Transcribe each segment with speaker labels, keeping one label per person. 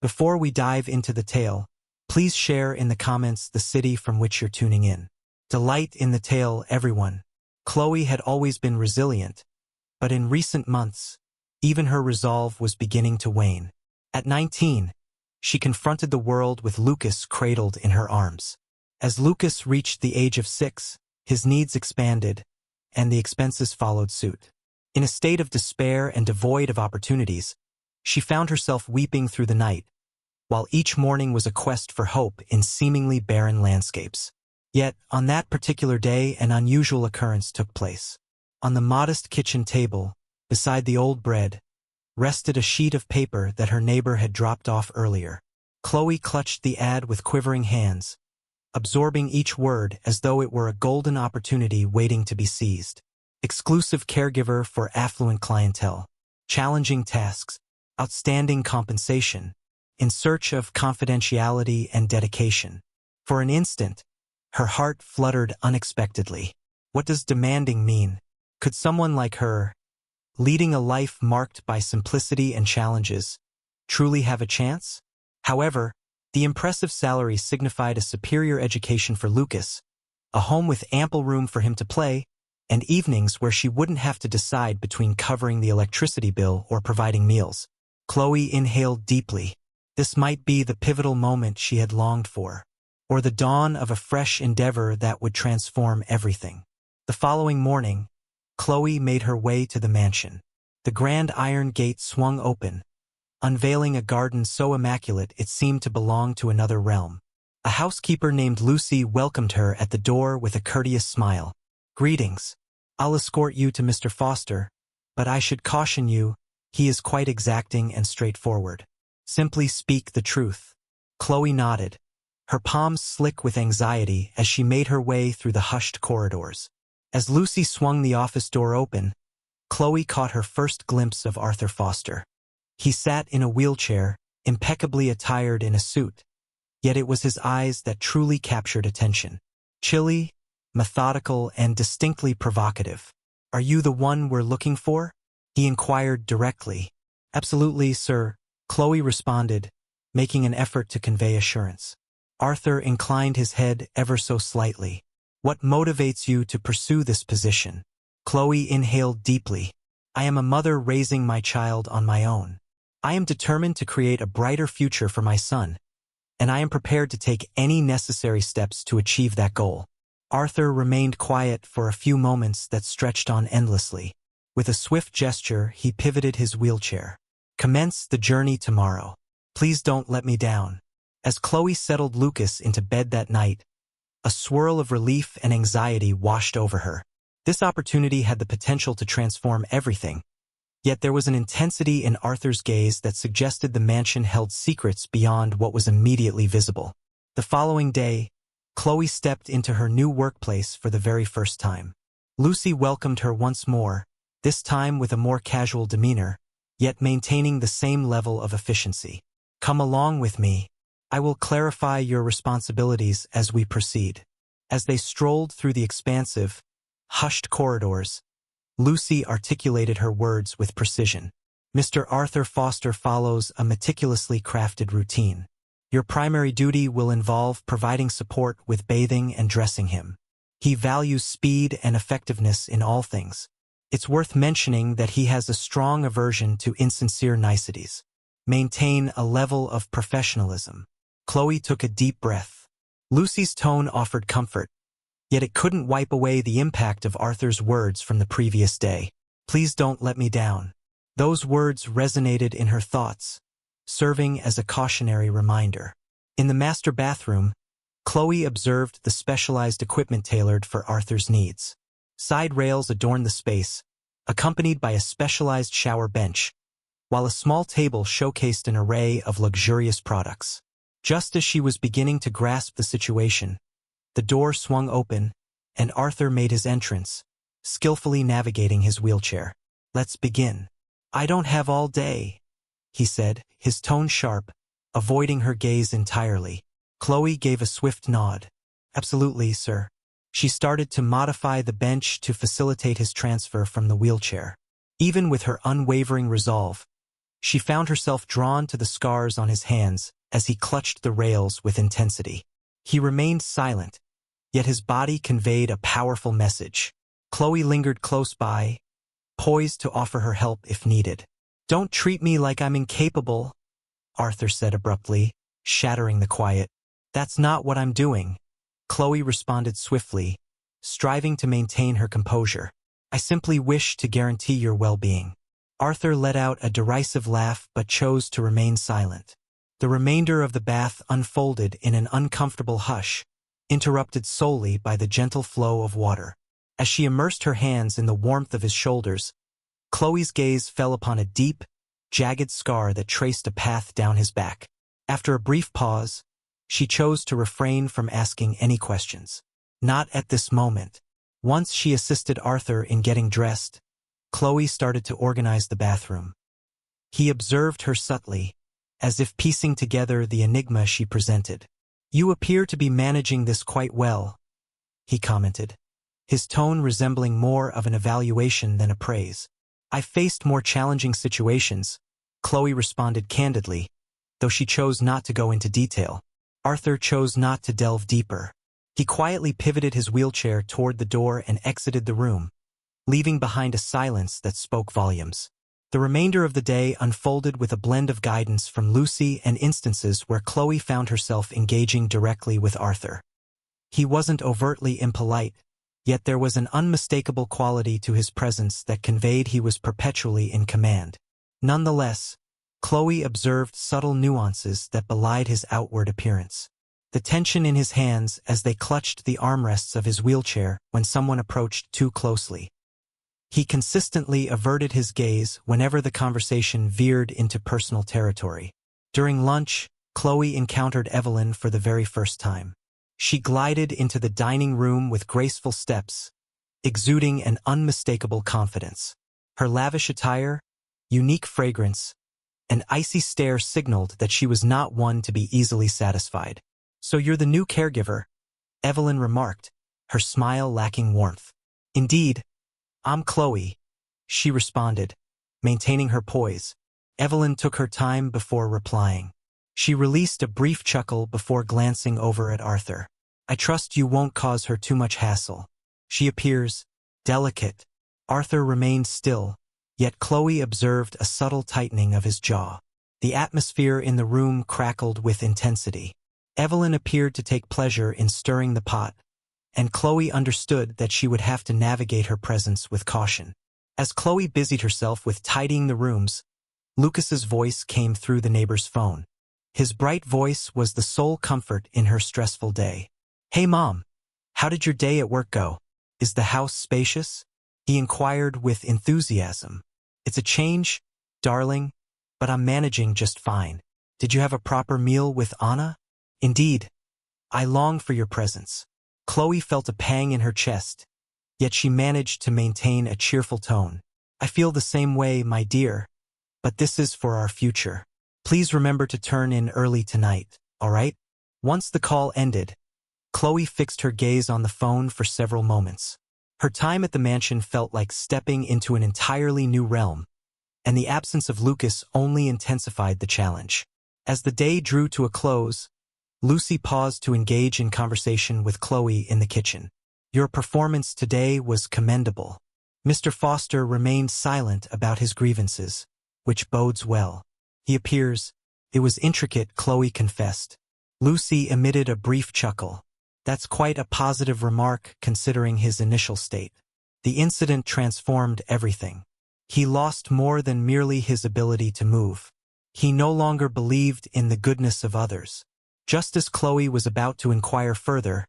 Speaker 1: Before we dive into the tale, please share in the comments the city from which you're tuning in. Delight in the tale, everyone. Chloe had always been resilient, but in recent months, even her resolve was beginning to wane. At 19, she confronted the world with Lucas cradled in her arms. As Lucas reached the age of 6, his needs expanded, and the expenses followed suit. In a state of despair and devoid of opportunities, she found herself weeping through the night, while each morning was a quest for hope in seemingly barren landscapes. Yet, on that particular day, an unusual occurrence took place. On the modest kitchen table, beside the old bread, rested a sheet of paper that her neighbor had dropped off earlier. Chloe clutched the ad with quivering hands, absorbing each word as though it were a golden opportunity waiting to be seized. Exclusive caregiver for affluent clientele, challenging tasks, outstanding compensation, in search of confidentiality and dedication. For an instant, her heart fluttered unexpectedly. What does demanding mean? Could someone like her, leading a life marked by simplicity and challenges, truly have a chance? However, the impressive salary signified a superior education for Lucas, a home with ample room for him to play, and evenings where she wouldn't have to decide between covering the electricity bill or providing meals. Chloe inhaled deeply. This might be the pivotal moment she had longed for, or the dawn of a fresh endeavor that would transform everything. The following morning, Chloe made her way to the mansion. The grand iron gate swung open, unveiling a garden so immaculate it seemed to belong to another realm. A housekeeper named Lucy welcomed her at the door with a courteous smile. "Greetings. I'll escort you to Mr. Foster, but I should caution you, he is quite exacting and straightforward. Simply speak the truth." Chloe nodded, her palms slick with anxiety as she made her way through the hushed corridors. As Lucy swung the office door open, Chloe caught her first glimpse of Arthur Foster. He sat in a wheelchair, impeccably attired in a suit, yet it was his eyes that truly captured attention. Chilly, methodical, and distinctly provocative. "Are you the one we're looking for?" he inquired directly. "Absolutely, sir," Chloe responded, making an effort to convey assurance. Arthur inclined his head ever so slightly. "What motivates you to pursue this position?" Chloe inhaled deeply. "I am a mother raising my child on my own. I am determined to create a brighter future for my son, and I am prepared to take any necessary steps to achieve that goal." Arthur remained quiet for a few moments that stretched on endlessly. With a swift gesture, he pivoted his wheelchair. "Commence the journey tomorrow. Please don't let me down." As Chloe settled Lucas into bed that night, a swirl of relief and anxiety washed over her. This opportunity had the potential to transform everything, yet there was an intensity in Arthur's gaze that suggested the mansion held secrets beyond what was immediately visible. The following day, Chloe stepped into her new workplace for the very first time. Lucy welcomed her once more, this time with a more casual demeanor, yet maintaining the same level of efficiency. "Come along with me. I will clarify your responsibilities as we proceed." As they strolled through the expansive, hushed corridors, Lucy articulated her words with precision. "Mr. Arthur Foster follows a meticulously crafted routine. Your primary duty will involve providing support with bathing and dressing him. He values speed and effectiveness in all things. It's worth mentioning that he has a strong aversion to insincere niceties. Maintain a level of professionalism." Chloe took a deep breath. Lucy's tone offered comfort, yet it couldn't wipe away the impact of Arthur's words from the previous day. "Please don't let me down." Those words resonated in her thoughts, serving as a cautionary reminder. In the master bathroom, Chloe observed the specialized equipment tailored for Arthur's needs. Side rails adorned the space, accompanied by a specialized shower bench, while a small table showcased an array of luxurious products. Just as she was beginning to grasp the situation, the door swung open, and Arthur made his entrance, skillfully navigating his wheelchair. "Let's begin." "I don't have all day," he said, his tone sharp, avoiding her gaze entirely. Chloe gave a swift nod. "Absolutely, sir." She started to modify the bench to facilitate his transfer from the wheelchair. Even with her unwavering resolve, She found herself drawn to the scars on his hands as he clutched the rails with intensity. He remained silent, yet his body conveyed a powerful message. Chloe lingered close by, poised to offer her help if needed. "Don't treat me like I'm incapable," Arthur said abruptly, shattering the quiet. "That's not what I'm doing," Chloe responded swiftly, striving to maintain her composure. "I simply wish to guarantee your well-being." Arthur let out a derisive laugh but chose to remain silent. The remainder of the bath unfolded in an uncomfortable hush, interrupted solely by the gentle flow of water. As she immersed her hands in the warmth of his shoulders, Chloe's gaze fell upon a deep, jagged scar that traced a path down his back. After a brief pause, she chose to refrain from asking any questions. Not at this moment. Once she assisted Arthur in getting dressed, Chloe started to organize the bathroom. He observed her subtly, as if piecing together the enigma she presented. "You appear to be managing this quite well," he commented, his tone resembling more of an evaluation than a praise. "I've faced more challenging situations," Chloe responded candidly, though she chose not to go into detail. Arthur chose not to delve deeper. He quietly pivoted his wheelchair toward the door and exited the room, leaving behind a silence that spoke volumes. The remainder of the day unfolded with a blend of guidance from Lucy and instances where Chloe found herself engaging directly with Arthur. He wasn't overtly impolite, yet there was an unmistakable quality to his presence that conveyed he was perpetually in command. Nonetheless, Chloe observed subtle nuances that belied his outward appearance. The tension in his hands as they clutched the armrests of his wheelchair when someone approached too closely. He consistently averted his gaze whenever the conversation veered into personal territory. During lunch, Chloe encountered Evelyn for the very first time. She glided into the dining room with graceful steps, exuding an unmistakable confidence. Her lavish attire, unique fragrance, and icy stare signaled that she was not one to be easily satisfied. "So you're the new caregiver," Evelyn remarked, her smile lacking warmth. "Indeed, I'm Chloe," she responded, maintaining her poise. Evelyn took her time before replying. She released a brief chuckle before glancing over at Arthur. "I trust you won't cause her too much hassle. She appears delicate." Arthur remained still, yet Chloe observed a subtle tightening of his jaw. The atmosphere in the room crackled with intensity. Evelyn appeared to take pleasure in stirring the pot, and Chloe understood that she would have to navigate her presence with caution. As Chloe busied herself with tidying the rooms, Lucas's voice came through the neighbor's phone. His bright voice was the sole comfort in her stressful day. "Hey Mom, how did your day at work go? Is the house spacious?" he inquired with enthusiasm. "It's a change, darling, but I'm managing just fine. Did you have a proper meal with Anna?" "Indeed. I long for your presence." Chloe felt a pang in her chest, yet she managed to maintain a cheerful tone. "I feel the same way, my dear, but this is for our future. Please remember to turn in early tonight, all right?" Once the call ended, Chloe fixed her gaze on the phone for several moments. Her time at the mansion felt like stepping into an entirely new realm, and the absence of Lucas only intensified the challenge. As the day drew to a close, Lucy paused to engage in conversation with Chloe in the kitchen. "Your performance today was commendable." Mr. Foster remained silent about his grievances, which bodes well. "He appears, it was intricate," Chloe confessed. Lucy emitted a brief chuckle. "That's quite a positive remark considering his initial state. The incident transformed everything. He lost more than merely his ability to move. He no longer believed in the goodness of others." Just as Chloe was about to inquire further,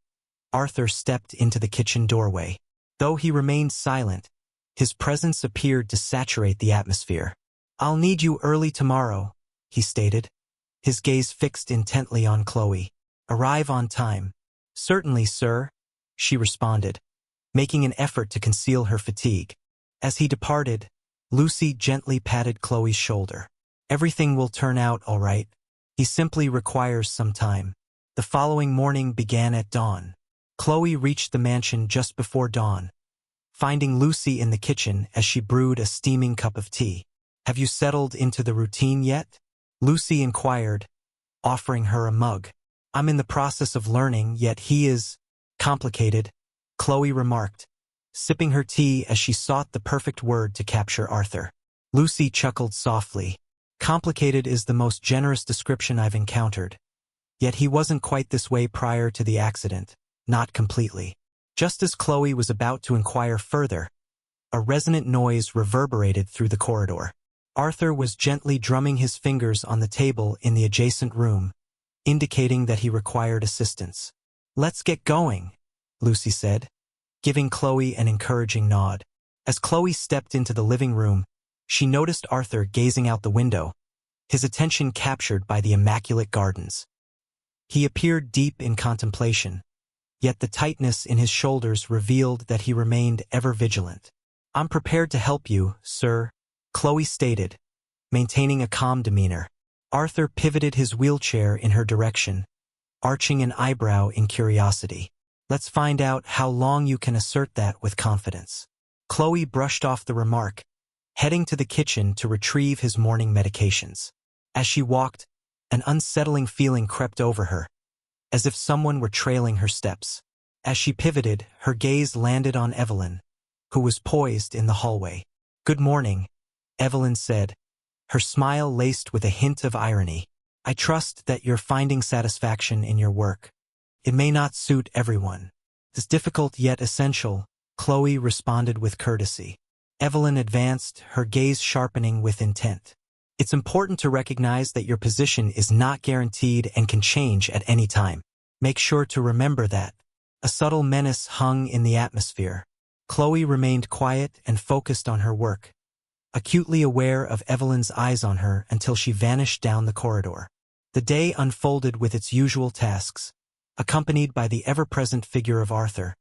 Speaker 1: Arthur stepped into the kitchen doorway. Though he remained silent, his presence appeared to saturate the atmosphere. "I'll need you early tomorrow," he stated, his gaze fixed intently on Chloe. "Arrive on time." "Certainly, sir," she responded, making an effort to conceal her fatigue. As he departed, Lucy gently patted Chloe's shoulder. "Everything will turn out all right. He simply requires some time." The following morning began at dawn. Chloe reached the mansion just before dawn, finding Lucy in the kitchen as she brewed a steaming cup of tea. Have you settled into the routine yet? Lucy inquired, offering her a mug. I'm in the process of learning, yet he is complicated, Chloe remarked, sipping her tea as she sought the perfect word to capture Arthur. Lucy chuckled softly. Complicated is the most generous description I've encountered. Yet he wasn't quite this way prior to the accident, not completely. Just as Chloe was about to inquire further, a resonant noise reverberated through the corridor. Arthur was gently drumming his fingers on the table in the adjacent room, indicating that he required assistance. Let's get going, Lucy said, giving Chloe an encouraging nod. As Chloe stepped into the living room, she noticed Arthur gazing out the window, his attention captured by the immaculate gardens. He appeared deep in contemplation, yet the tightness in his shoulders revealed that he remained ever vigilant. I'm prepared to help you, sir, Chloe stated, maintaining a calm demeanor. Arthur pivoted his wheelchair in her direction, arching an eyebrow in curiosity. Let's find out how long you can assert that with confidence. Chloe brushed off the remark, heading to the kitchen to retrieve his morning medications. As she walked, an unsettling feeling crept over her, as if someone were trailing her steps. As she pivoted, her gaze landed on Evelyn, who was poised in the hallway. Good morning, Evelyn said, her smile laced with a hint of irony. I trust that you're finding satisfaction in your work. It may not suit everyone. It's difficult yet essential, Chloe responded with courtesy. Evelyn advanced, her gaze sharpening with intent. It's important to recognize that your position is not guaranteed and can change at any time. Make sure to remember that. A subtle menace hung in the atmosphere. Chloe remained quiet and focused on her work, acutely aware of Evelyn's eyes on her until she vanished down the corridor. The day unfolded with its usual tasks, accompanied by the ever-present figure of Arthur,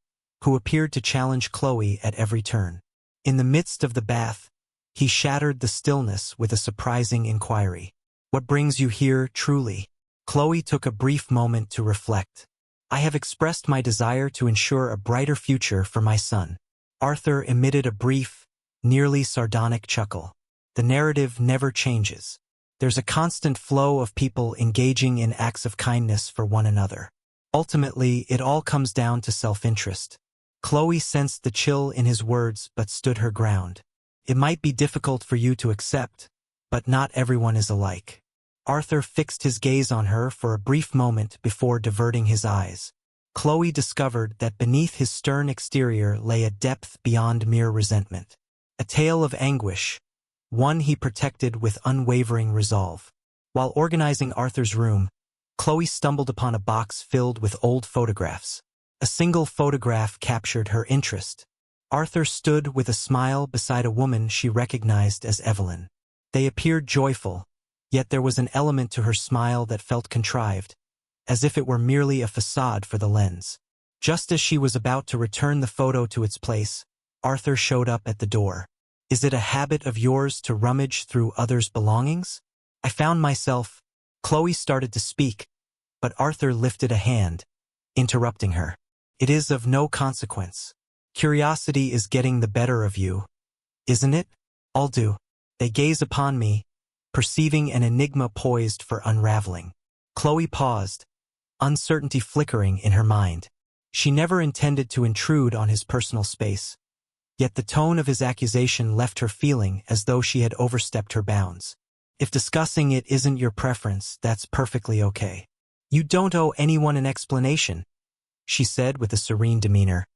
Speaker 1: who appeared to challenge Chloe at every turn. In the midst of the bath, he shattered the stillness with a surprising inquiry. What brings you here, truly? Chloe took a brief moment to reflect. I have expressed my desire to ensure a brighter future for my son. Arthur emitted a brief, nearly sardonic chuckle. The narrative never changes. There's a constant flow of people engaging in acts of kindness for one another. Ultimately, it all comes down to self-interest. Chloe sensed the chill in his words but stood her ground. It might be difficult for you to accept, but not everyone is alike. Arthur fixed his gaze on her for a brief moment before diverting his eyes. Chloe discovered that beneath his stern exterior lay a depth beyond mere resentment. A tale of anguish, one he protected with unwavering resolve. While organizing Arthur's room, Chloe stumbled upon a box filled with old photographs. A single photograph captured her interest. Arthur stood with a smile beside a woman she recognized as Evelyn. They appeared joyful, yet there was an element to her smile that felt contrived, as if it were merely a facade for the lens. Just as she was about to return the photo to its place, Arthur showed up at the door. Is it a habit of yours to rummage through others' belongings? I found myself. Chloe started to speak, but Arthur lifted a hand, interrupting her. It is of no consequence. Curiosity is getting the better of you, isn't it? I'll do. They gaze upon me, perceiving an enigma poised for unraveling. Chloe paused, uncertainty flickering in her mind. She never intended to intrude on his personal space, yet the tone of his accusation left her feeling as though she had overstepped her bounds. If discussing it isn't your preference, that's perfectly okay. You don't owe anyone an explanation, she said with a serene demeanor,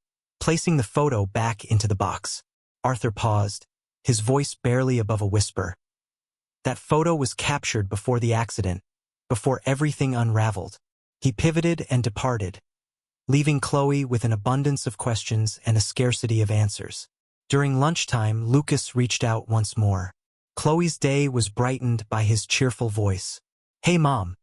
Speaker 1: placing the photo back into the box. Arthur paused, his voice barely above a whisper. That photo was captured before the accident, before everything unraveled. He pivoted and departed, leaving Chloe with an abundance of questions and a scarcity of answers. During lunchtime, Lucas reached out once more. Chloe's day was brightened by his cheerful voice. Hey Mom,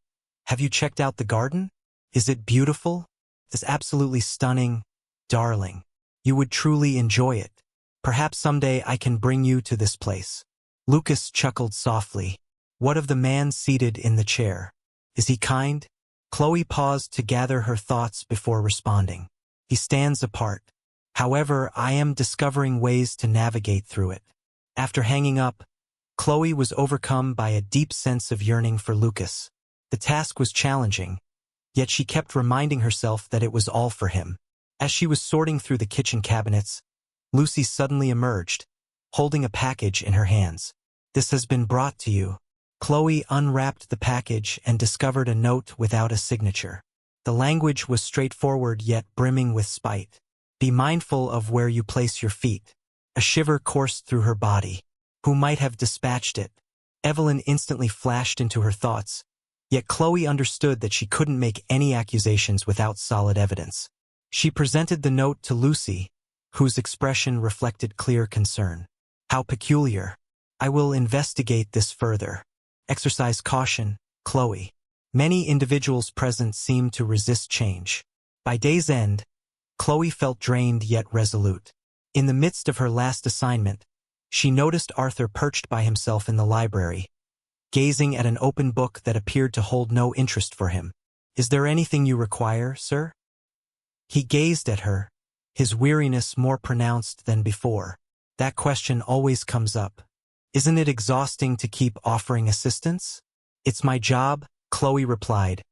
Speaker 1: have you checked out the garden? Is it beautiful? It's absolutely stunning, darling. You would truly enjoy it. Perhaps someday I can bring you to this place. Lucas chuckled softly. What of the man seated in the chair? Is he kind? Chloe paused to gather her thoughts before responding. He stands apart. However, I am discovering ways to navigate through it. After hanging up, Chloe was overcome by a deep sense of yearning for Lucas. The task was challenging, yet she kept reminding herself that it was all for him. As she was sorting through the kitchen cabinets, Lucy suddenly emerged, holding a package in her hands. "This has been brought to you." Chloe unwrapped the package and discovered a note without a signature. The language was straightforward yet brimming with spite. "Be mindful of where you place your feet." A shiver coursed through her body. Who might have dispatched it? Evelyn instantly flashed into her thoughts, yet Chloe understood that she couldn't make any accusations without solid evidence. She presented the note to Lucy, whose expression reflected clear concern. "How peculiar. I will investigate this further. Exercise caution, Chloe." Many individuals present seemed to resist change. By day's end, Chloe felt drained yet resolute. In the midst of her last assignment, she noticed Arthur perched by himself in the library, gazing at an open book that appeared to hold no interest for him. "Is there anything you require, sir?" He gazed at her, his weariness more pronounced than before. "That question always comes up. Isn't it exhausting to keep offering assistance?" "It's my job," Chloe replied,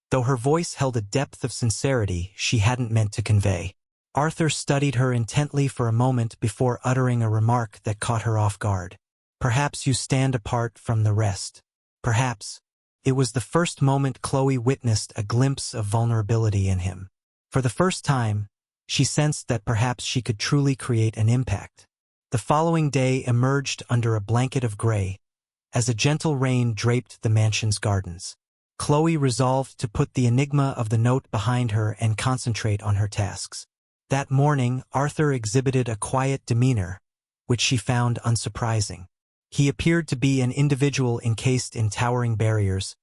Speaker 1: though her voice held a depth of sincerity she hadn't meant to convey. Arthur studied her intently for a moment before uttering a remark that caught her off guard. "Perhaps you stand apart from the rest." Perhaps. It was the first moment Chloe witnessed a glimpse of vulnerability in him. For the first time, she sensed that perhaps she could truly create an impact. The following day emerged under a blanket of gray, as a gentle rain draped the mansion's gardens. Chloe resolved to put the enigma of the note behind her and concentrate on her tasks. That morning, Arthur exhibited a quiet demeanor, which she found unsurprising. He appeared to be an individual encased in towering barriers,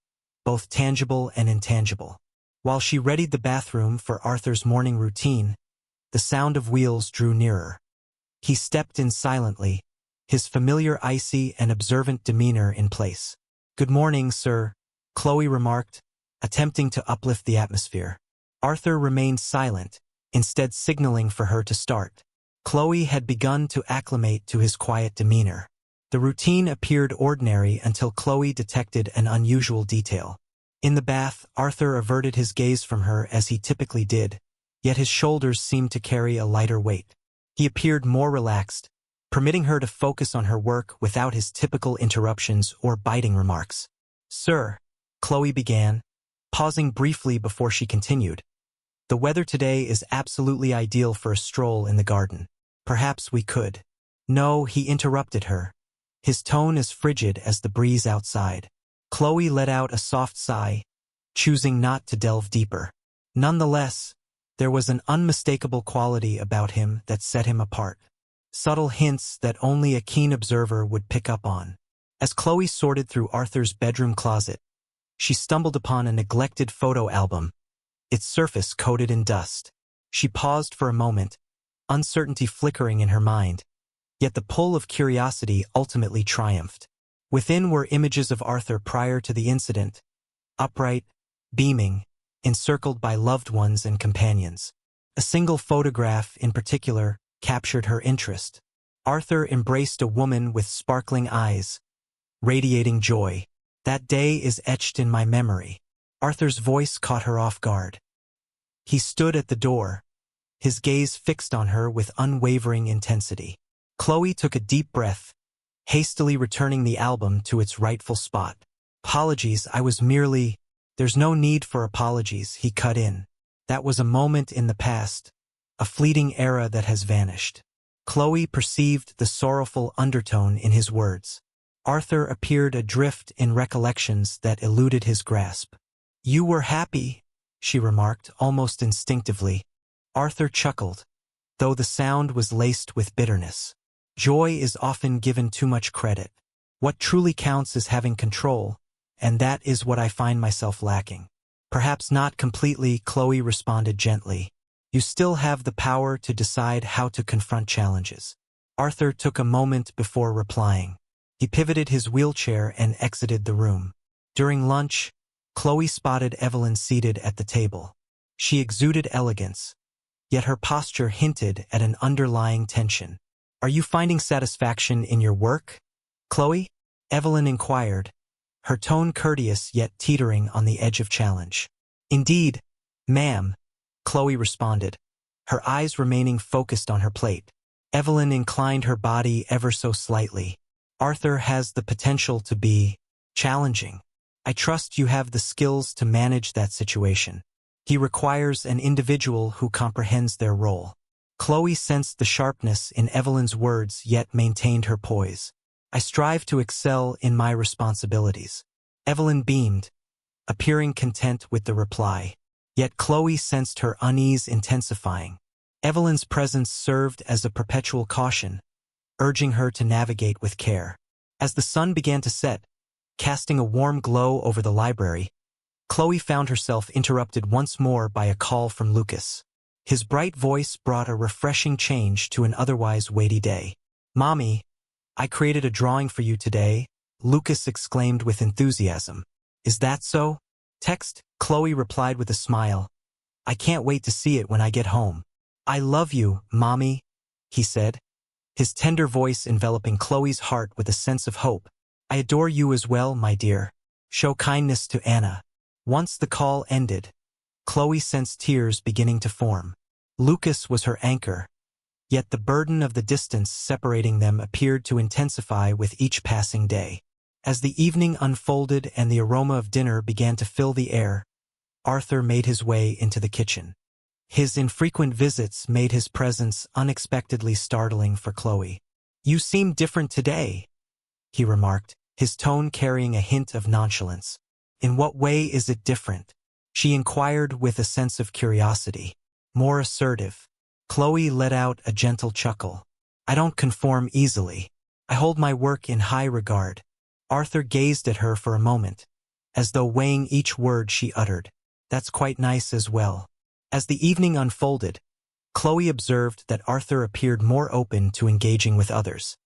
Speaker 1: both tangible and intangible. While she readied the bathroom for Arthur's morning routine, the sound of wheels drew nearer. He stepped in silently, his familiar icy and observant demeanor in place. "Good morning, sir," Chloe remarked, attempting to uplift the atmosphere. Arthur remained silent, instead signaling for her to start. Chloe had begun to acclimate to his quiet demeanor. The routine appeared ordinary until Chloe detected an unusual detail. In the bath, Arthur averted his gaze from her as he typically did, yet his shoulders seemed to carry a lighter weight. He appeared more relaxed, permitting her to focus on her work without his typical interruptions or biting remarks. "Sir," Chloe began, pausing briefly before she continued, "the weather today is absolutely ideal for a stroll in the garden. Perhaps we could." "No," he interrupted her, his tone as frigid as the breeze outside. Chloe let out a soft sigh, choosing not to delve deeper. Nonetheless, there was an unmistakable quality about him that set him apart. Subtle hints that only a keen observer would pick up on. As Chloe sorted through Arthur's bedroom closet, she stumbled upon a neglected photo album, its surface coated in dust. She paused for a moment, uncertainty flickering in her mind, yet the pull of curiosity ultimately triumphed. Within were images of Arthur prior to the incident, upright, beaming, encircled by loved ones and companions. A single photograph, in particular, captured her interest. Arthur embraced a woman with sparkling eyes, radiating joy. "That day is etched in my memory." Arthur's voice caught her off guard. He stood at the door, his gaze fixed on her with unwavering intensity. Chloe took a deep breath, hastily returning the album to its rightful spot. "Apologies, I was merely—" "There's no need for apologies," he cut in. "That was a moment in the past, a fleeting era that has vanished." Chloe perceived the sorrowful undertone in his words. Arthur appeared adrift in recollections that eluded his grasp. "You were happy," she remarked, almost instinctively. Arthur chuckled, though the sound was laced with bitterness. Joy is often given too much credit. What truly counts is having control, and that is what I find myself lacking. "Perhaps not completely," Chloe responded gently. "You still have the power to decide how to confront challenges." Arthur took a moment before replying. He pivoted his wheelchair and exited the room. During lunch, Chloe spotted Evelyn seated at the table. She exuded elegance, yet her posture hinted at an underlying tension. "Are you finding satisfaction in your work, Chloe?" Evelyn inquired, her tone courteous yet teetering on the edge of challenge. Indeed, ma'am, Chloe responded, her eyes remaining focused on her plate. Evelyn inclined her body ever so slightly. Arthur has the potential to be challenging. I trust you have the skills to manage that situation. He requires an individual who comprehends their role. Chloe sensed the sharpness in Evelyn's words yet maintained her poise. I strive to excel in my responsibilities. Evelyn beamed, appearing content with the reply. Yet Chloe sensed her unease intensifying. Evelyn's presence served as a perpetual caution, urging her to navigate with care. As the sun began to set, casting a warm glow over the library, Chloe found herself interrupted once more by a call from Lucas. His bright voice brought a refreshing change to an otherwise weighty day. "Mommy, I created a drawing for you today," Lucas exclaimed with enthusiasm. "Is that so?" "Text," Chloe replied with a smile. "I can't wait to see it when I get home." "I love you, Mommy," he said, his tender voice enveloping Chloe's heart with a sense of hope. "I adore you as well, my dear. Show kindness to Anna." Once the call ended, Chloe sensed tears beginning to form. Lucas was her anchor, yet the burden of the distance separating them appeared to intensify with each passing day. As the evening unfolded and the aroma of dinner began to fill the air, Arthur made his way into the kitchen. His infrequent visits made his presence unexpectedly startling for Chloe. "You seem different today," he remarked, his tone carrying a hint of nonchalance. "In what way is it different?" she inquired with a sense of curiosity. "More assertive." Chloe let out a gentle chuckle. "I don't conform easily. I hold my work in high regard." Arthur gazed at her for a moment, as though weighing each word she uttered. "That's quite nice as well." As the evening unfolded, Chloe observed that Arthur appeared more open to engaging with others.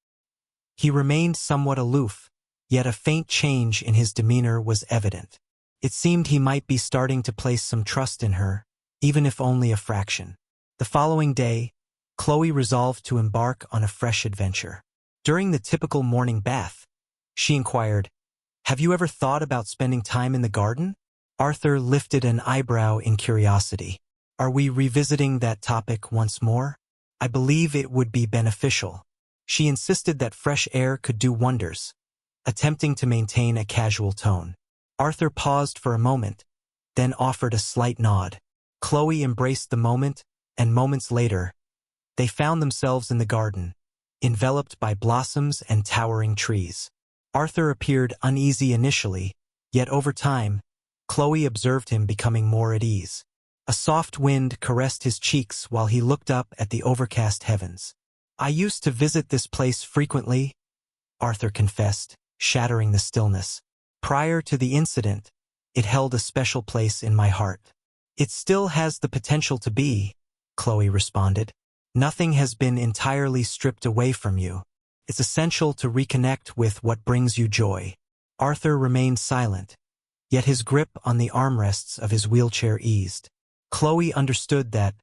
Speaker 1: He remained somewhat aloof, yet a faint change in his demeanor was evident. It seemed he might be starting to place some trust in her, even if only a fraction. The following day, Chloe resolved to embark on a fresh adventure. During the typical morning bath, she inquired, "Have you ever thought about spending time in the garden?" Arthur lifted an eyebrow in curiosity. "Are we revisiting that topic once more? I believe it would be beneficial." She insisted that fresh air could do wonders, attempting to maintain a casual tone. Arthur paused for a moment, then offered a slight nod. Chloe embraced the moment, and moments later, they found themselves in the garden, enveloped by blossoms and towering trees. Arthur appeared uneasy initially, yet over time, Chloe observed him becoming more at ease. A soft wind caressed his cheeks while he looked up at the overcast heavens. "I used to visit this place frequently," Arthur confessed, shattering the stillness. "Prior to the incident, it held a special place in my heart." "It still has the potential to be," Chloe responded. "Nothing has been entirely stripped away from you. It's essential to reconnect with what brings you joy." Arthur remained silent, yet his grip on the armrests of his wheelchair eased. Chloe understood that,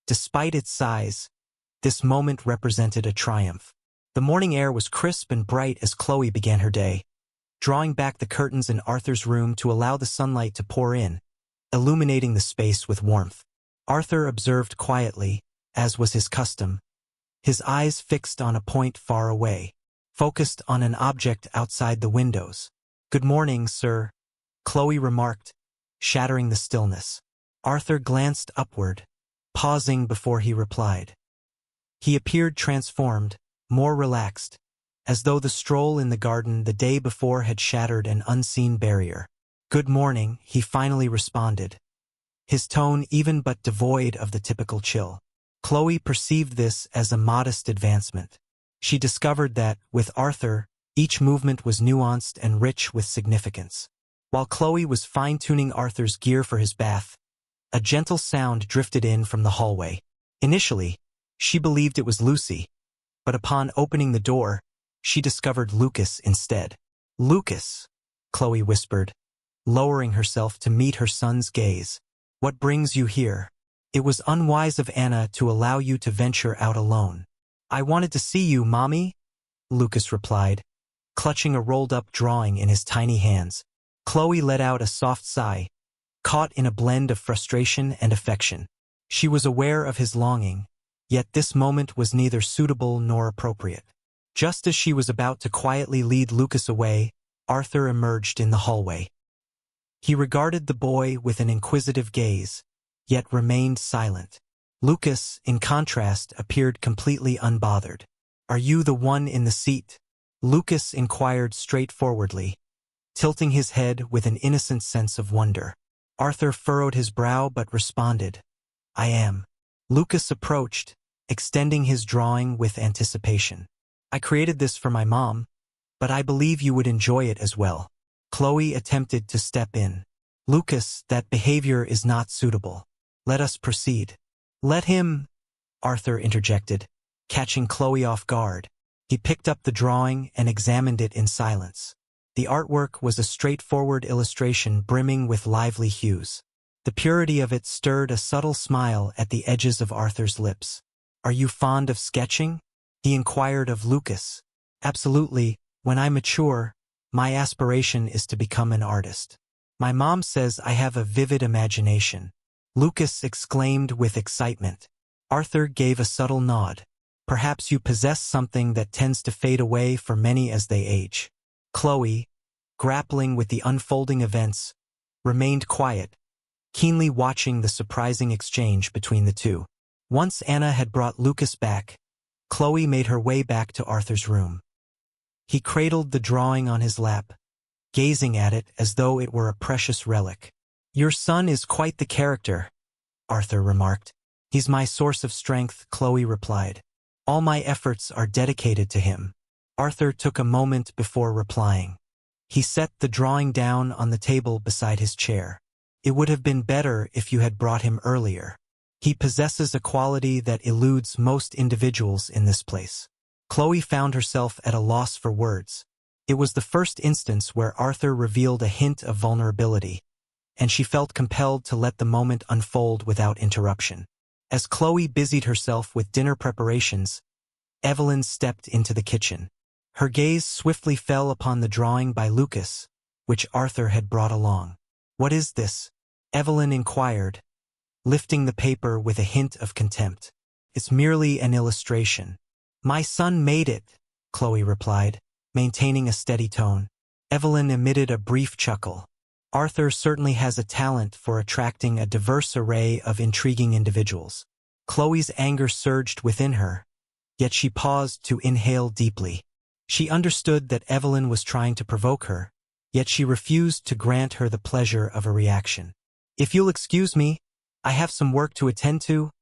Speaker 1: despite its size, this moment represented a triumph. The morning air was crisp and bright as Chloe began her day, drawing back the curtains in Arthur's room to allow the sunlight to pour in, illuminating the space with warmth. Arthur observed quietly, as was his custom, his eyes fixed on a point far away, focused on an object outside the windows. "Good morning, sir," Chloe remarked, shattering the stillness. Arthur glanced upward, pausing before he replied. He appeared transformed, more relaxed, as though the stroll in the garden the day before had shattered an unseen barrier. "Good morning," he finally responded, his tone even but devoid of the typical chill. Chloe perceived this as a modest advancement. She discovered that, with Arthur, each movement was nuanced and rich with significance. While Chloe was fine-tuning Arthur's gear for his bath, a gentle sound drifted in from the hallway. Initially, she believed it was Lucy, but upon opening the door, she discovered Lucas instead. "Lucas," Chloe whispered, lowering herself to meet her son's gaze. "What brings you here?" "It was unwise of Anna to allow you to venture out alone." "I wanted to see you, Mommy," Lucas replied, clutching a rolled-up drawing in his tiny hands. Chloe let out a soft sigh, caught in a blend of frustration and affection. She was aware of his longing, yet this moment was neither suitable nor appropriate. Just as she was about to quietly lead Lucas away, Arthur emerged in the hallway. He regarded the boy with an inquisitive gaze, yet remained silent. Lucas, in contrast, appeared completely unbothered. "Are you the one in the seat?" Lucas inquired straightforwardly, tilting his head with an innocent sense of wonder. Arthur furrowed his brow but responded, "I am." Lucas approached, extending his drawing with anticipation. "I created this for my mom, but I believe you would enjoy it as well." Chloe attempted to step in. "Lucas, that behavior is not suitable. Let us proceed." "Let him," Arthur interjected, catching Chloe off guard. He picked up the drawing and examined it in silence. The artwork was a straightforward illustration brimming with lively hues. The purity of it stirred a subtle smile at the edges of Arthur's lips. "Are you fond of sketching?" he inquired of Lucas. "Absolutely. When I mature, my aspiration is to become an artist. My mom says I have a vivid imagination," Lucas exclaimed with excitement. Arthur gave a subtle nod. "Perhaps you possess something that tends to fade away for many as they age." Chloe, grappling with the unfolding events, remained quiet, keenly watching the surprising exchange between the two. Once Anna had brought Lucas back, Chloe made her way back to Arthur's room. He cradled the drawing on his lap, gazing at it as though it were a precious relic. "Your son is quite the character," Arthur remarked. "He's my source of strength," Chloe replied. "All my efforts are dedicated to him." Arthur took a moment before replying. He set the drawing down on the table beside his chair. "It would have been better if you had brought him earlier. He possesses a quality that eludes most individuals in this place." Chloe found herself at a loss for words. It was the first instance where Arthur revealed a hint of vulnerability, and she felt compelled to let the moment unfold without interruption. As Chloe busied herself with dinner preparations, Evelyn stepped into the kitchen. Her gaze swiftly fell upon the drawing by Lucas, which Arthur had brought along. "What is this?" Evelyn inquired, lifting the paper with a hint of contempt. "It's merely an illustration." "My son made it," Chloe replied, maintaining a steady tone. Evelyn emitted a brief chuckle. Arthur certainly has a talent for attracting a diverse array of intriguing individuals. Chloe's anger surged within her, yet she paused to inhale deeply. She understood that Evelyn was trying to provoke her, yet she refused to grant her the pleasure of a reaction. "If you'll excuse me, I have some work to attend to,"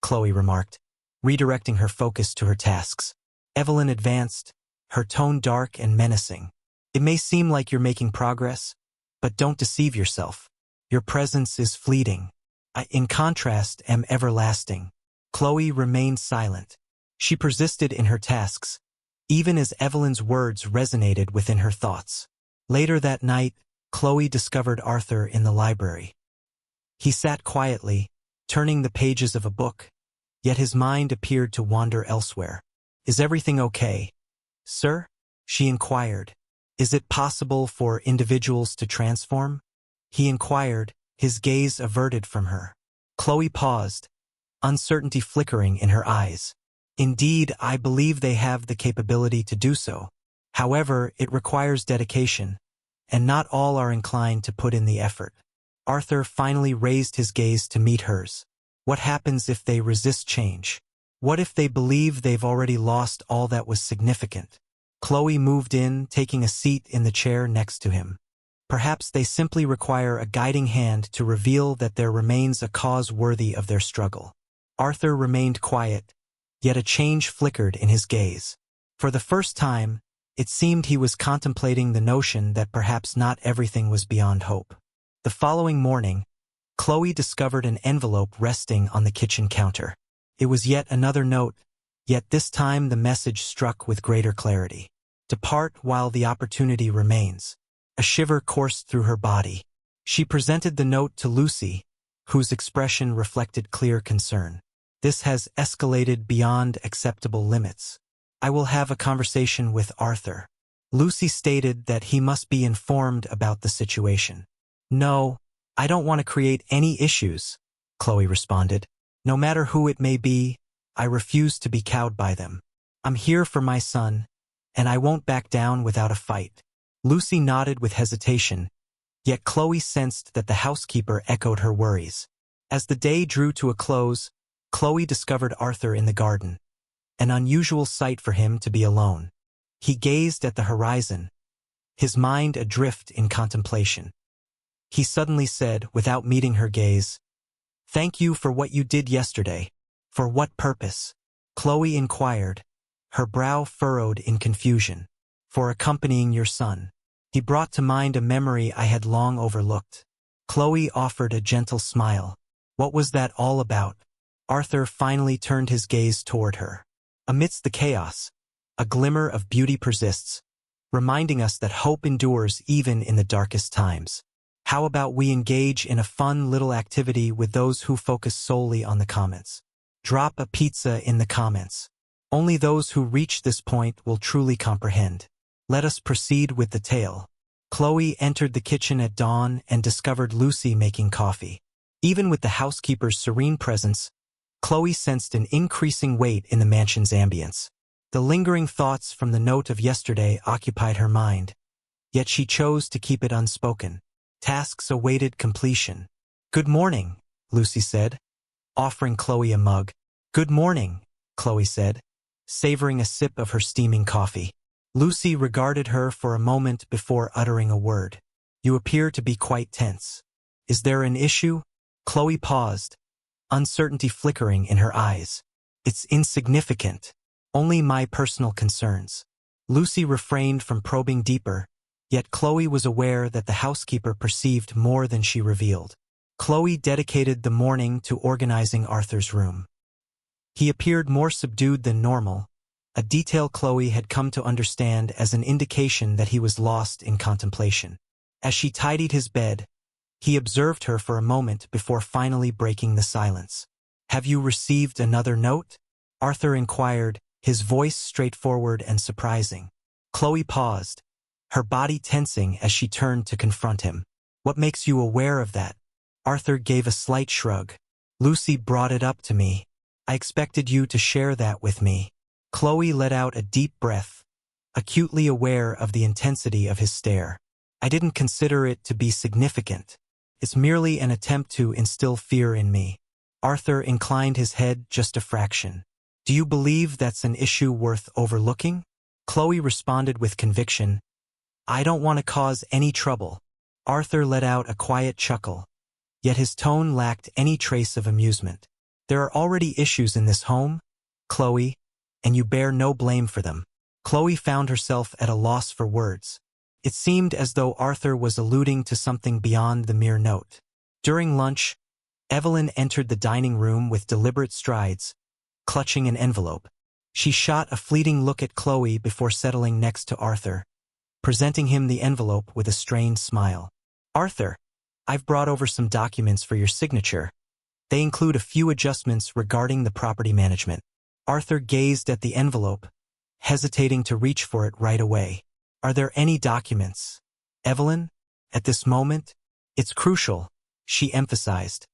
Speaker 1: Chloe remarked, redirecting her focus to her tasks. Evelyn advanced, her tone dark and menacing. "It may seem like you're making progress, but don't deceive yourself. Your presence is fleeting. I, in contrast, am everlasting." Chloe remained silent. She persisted in her tasks, even as Evelyn's words resonated within her thoughts. Later that night, Chloe discovered Arthur in the library. He sat quietly, turning the pages of a book, yet his mind appeared to wander elsewhere. "Is everything okay, sir?" she inquired. "Is it possible for individuals to transform?" he inquired, his gaze averted from her. Chloe paused, uncertainty flickering in her eyes. "Indeed, I believe they have the capability to do so. However, it requires dedication, and not all are inclined to put in the effort." Arthur finally raised his gaze to meet hers. "What happens if they resist change? What if they believe they've already lost all that was significant?" Chloe moved in, taking a seat in the chair next to him. "Perhaps they simply require a guiding hand to reveal that there remains a cause worthy of their struggle." Arthur remained quiet, yet a change flickered in his gaze. For the first time, it seemed he was contemplating the notion that perhaps not everything was beyond hope. The following morning, Chloe discovered an envelope resting on the kitchen counter. It was yet another note, yet this time the message struck with greater clarity. "Depart while the opportunity remains." A shiver coursed through her body. She presented the note to Lucy, whose expression reflected clear concern. "This has escalated beyond acceptable limits. I will have a conversation with Arthur." Lucy stated that he must be informed about the situation. No, I don't want to create any issues, Chloe responded. No matter who it may be, I refuse to be cowed by them. I'm here for my son, and I won't back down without a fight. Lucy nodded with hesitation, yet Chloe sensed that the housekeeper echoed her worries. As the day drew to a close, Chloe discovered Arthur in the garden, an unusual sight for him to be alone. He gazed at the horizon, his mind adrift in contemplation. He suddenly said, without meeting her gaze, "Thank you for what you did yesterday." "For what purpose?" Chloe inquired, her brow furrowed in confusion. "For accompanying your son." He brought to mind a memory I had long overlooked. Chloe offered a gentle smile. What was that all about? Arthur finally turned his gaze toward her. Amidst the chaos, a glimmer of beauty persists, reminding us that hope endures even in the darkest times. How about we engage in a fun little activity with those who focus solely on the comments? Drop a pizza in the comments. Only those who reach this point will truly comprehend. Let us proceed with the tale. Chloe entered the kitchen at dawn and discovered Lucy making coffee. Even with the housekeeper's serene presence, Chloe sensed an increasing weight in the mansion's ambience. The lingering thoughts from the note of yesterday occupied her mind, yet she chose to keep it unspoken. Tasks awaited completion. "Good morning," Lucy said, offering Chloe a mug. "Good morning," Chloe said, savoring a sip of her steaming coffee. Lucy regarded her for a moment before uttering a word. "You appear to be quite tense. Is there an issue?" Chloe paused, uncertainty flickering in her eyes. "It's insignificant. Only my personal concerns." Lucy refrained from probing deeper, yet Chloe was aware that the housekeeper perceived more than she revealed. Chloe dedicated the morning to organizing Arthur's room. He appeared more subdued than normal, a detail Chloe had come to understand as an indication that he was lost in contemplation. As she tidied his bed, he observed her for a moment before finally breaking the silence. "Have you received another note?" Arthur inquired, his voice straightforward and surprising. Chloe paused, her body tensing as she turned to confront him. "What makes you aware of that?" Arthur gave a slight shrug. "Lucy brought it up to me. I expected you to share that with me." Chloe let out a deep breath, acutely aware of the intensity of his stare. "I didn't consider it to be significant. It's merely an attempt to instill fear in me." Arthur inclined his head just a fraction. "Do you believe that's an issue worth overlooking?" Chloe responded with conviction. "I don't want to cause any trouble." Arthur let out a quiet chuckle, yet his tone lacked any trace of amusement. "There are already issues in this home, Chloe, and you bear no blame for them." Chloe found herself at a loss for words. It seemed as though Arthur was alluding to something beyond the mere note. During lunch, Evelyn entered the dining room with deliberate strides, clutching an envelope. She shot a fleeting look at Chloe before settling next to Arthur, presenting him the envelope with a strained smile. "Arthur, I've brought over some documents for your signature. They include a few adjustments regarding the property management." Arthur gazed at the envelope, hesitating to reach for it right away. "Are there any documents, Evelyn? At this moment? It's crucial," she emphasized,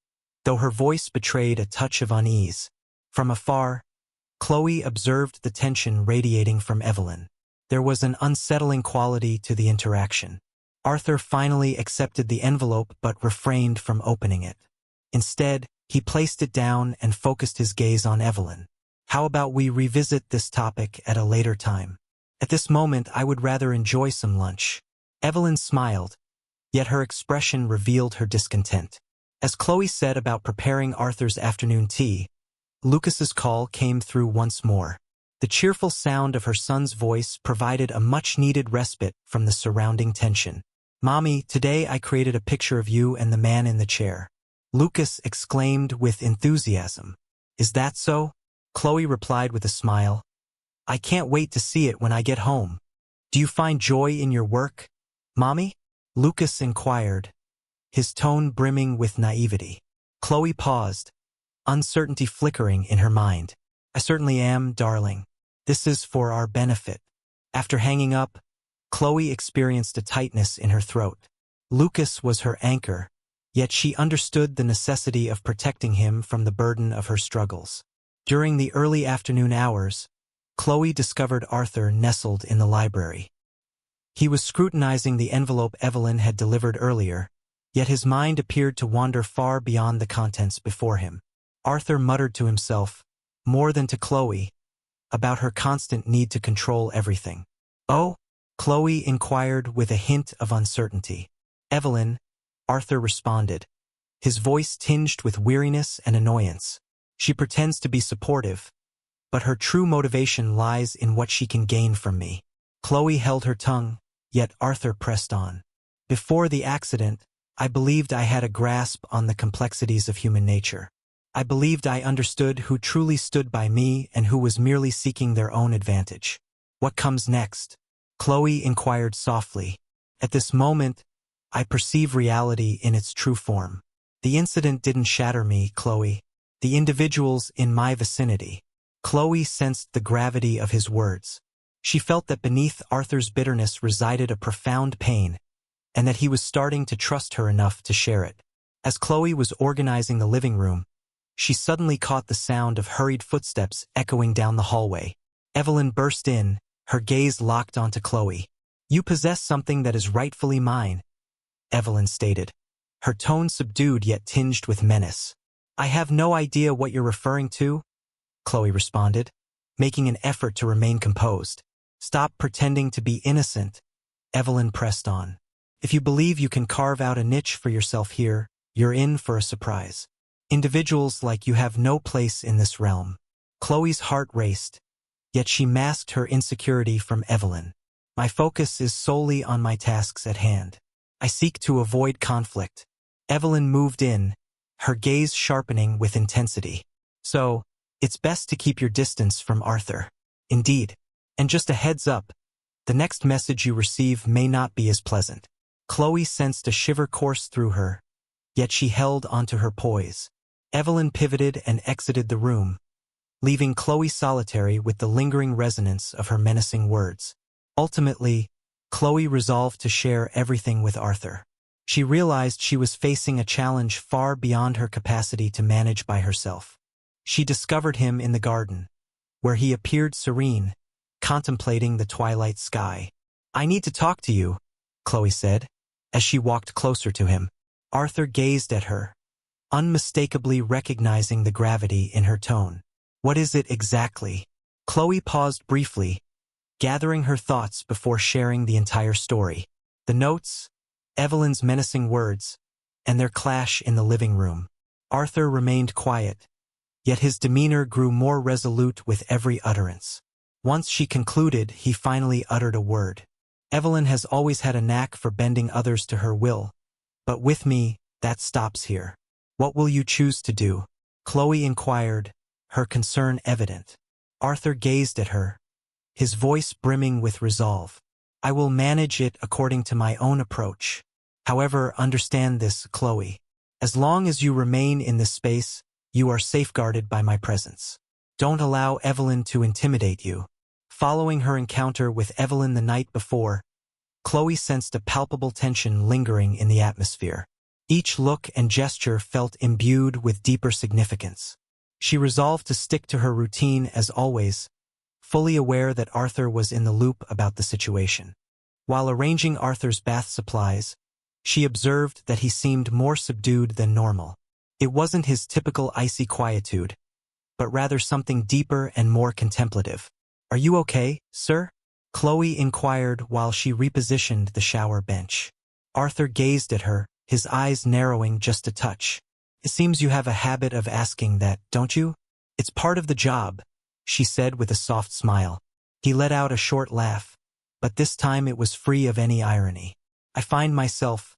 Speaker 1: though her voice betrayed a touch of unease. From afar, Chloe observed the tension radiating from Evelyn. There was an unsettling quality to the interaction. Arthur finally accepted the envelope but refrained from opening it. Instead, he placed it down and focused his gaze on Evelyn. "How about we revisit this topic at a later time? At this moment, I would rather enjoy some lunch." Evelyn smiled, yet her expression revealed her discontent. As Chloe said about preparing Arthur's afternoon tea, Lucas's call came through once more. The cheerful sound of her son's voice provided a much-needed respite from the surrounding tension. "Mommy, today I created a picture of you and the man in the chair," Lucas exclaimed with enthusiasm. "Is that so?" Chloe replied with a smile. "I can't wait to see it when I get home." "Do you find joy in your work, Mommy?" Lucas inquired, his tone brimming with naivety. Chloe paused, uncertainty flickering in her mind. "I certainly am, darling. This is for our benefit." After hanging up, Chloe experienced a tightness in her throat. Lucas was her anchor, yet she understood the necessity of protecting him from the burden of her struggles. During the early afternoon hours, Chloe discovered Arthur nestled in the library. He was scrutinizing the envelope Evelyn had delivered earlier, yet his mind appeared to wander far beyond the contents before him. Arthur muttered to himself, more than to Chloe, about her constant need to control everything. "Oh?" Chloe inquired with a hint of uncertainty. "Evelyn," Arthur responded, his voice tinged with weariness and annoyance. "She pretends to be supportive, but her true motivation lies in what she can gain from me." Chloe held her tongue, yet Arthur pressed on. "Before the accident, I believed I had a grasp on the complexities of human nature. I believed I understood who truly stood by me and who was merely seeking their own advantage." "What comes next?" Chloe inquired softly. "At this moment, I perceive reality in its true form. The incident didn't shatter me, Chloe. The individuals in my vicinity." Chloe sensed the gravity of his words. She felt that beneath Arthur's bitterness resided a profound pain, and that he was starting to trust her enough to share it. As Chloe was organizing the living room, she suddenly caught the sound of hurried footsteps echoing down the hallway. Evelyn burst in, her gaze locked onto Chloe. "You possess something that is rightfully mine," Evelyn stated, her tone subdued yet tinged with menace. "I have no idea what you're referring to," Chloe responded, making an effort to remain composed. "Stop pretending to be innocent," Evelyn pressed on. "If you believe you can carve out a niche for yourself here, you're in for a surprise. Individuals like you have no place in this realm." Chloe's heart raced, yet she masked her insecurity from Evelyn. "My focus is solely on my tasks at hand. I seek to avoid conflict." Evelyn moved in, her gaze sharpening with intensity. "So, it's best to keep your distance from Arthur." "Indeed. And just a heads up, the next message you receive may not be as pleasant." Chloe sensed a shiver course through her, yet she held onto her poise. Evelyn pivoted and exited the room, leaving Chloe solitary with the lingering resonance of her menacing words. Ultimately, Chloe resolved to share everything with Arthur. She realized she was facing a challenge far beyond her capacity to manage by herself. She discovered him in the garden, where he appeared serene, contemplating the twilight sky. "I need to talk to you," Chloe said, as she walked closer to him. Arthur gazed at her, unmistakably recognizing the gravity in her tone. "What is it exactly?" Chloe paused briefly, gathering her thoughts before sharing the entire story. The notes, Evelyn's menacing words, and their clash in the living room. Arthur remained quiet, yet his demeanor grew more resolute with every utterance. Once she concluded, he finally uttered a word. "Evelyn has always had a knack for bending others to her will, but with me, that stops here. What will you choose to do?" Chloe inquired, her concern evident. Arthur gazed at her, his voice brimming with resolve. "I will manage it according to my own approach. However, understand this, Chloe. As long as you remain in this space, you are safeguarded by my presence. Don't allow Evelyn to intimidate you." Following her encounter with Evelyn the night before, Chloe sensed a palpable tension lingering in the atmosphere. Each look and gesture felt imbued with deeper significance. She resolved to stick to her routine as always, fully aware that Arthur was in the loop about the situation. While arranging Arthur's bath supplies, she observed that he seemed more subdued than normal. It wasn't his typical icy quietude, but rather something deeper and more contemplative. "Are you okay, sir?" Chloe inquired while she repositioned the shower bench. Arthur gazed at her, his eyes narrowing just a touch. "It seems you have a habit of asking that, don't you?" "It's part of the job," she said with a soft smile. He let out a short laugh, but this time it was free of any irony. "I find myself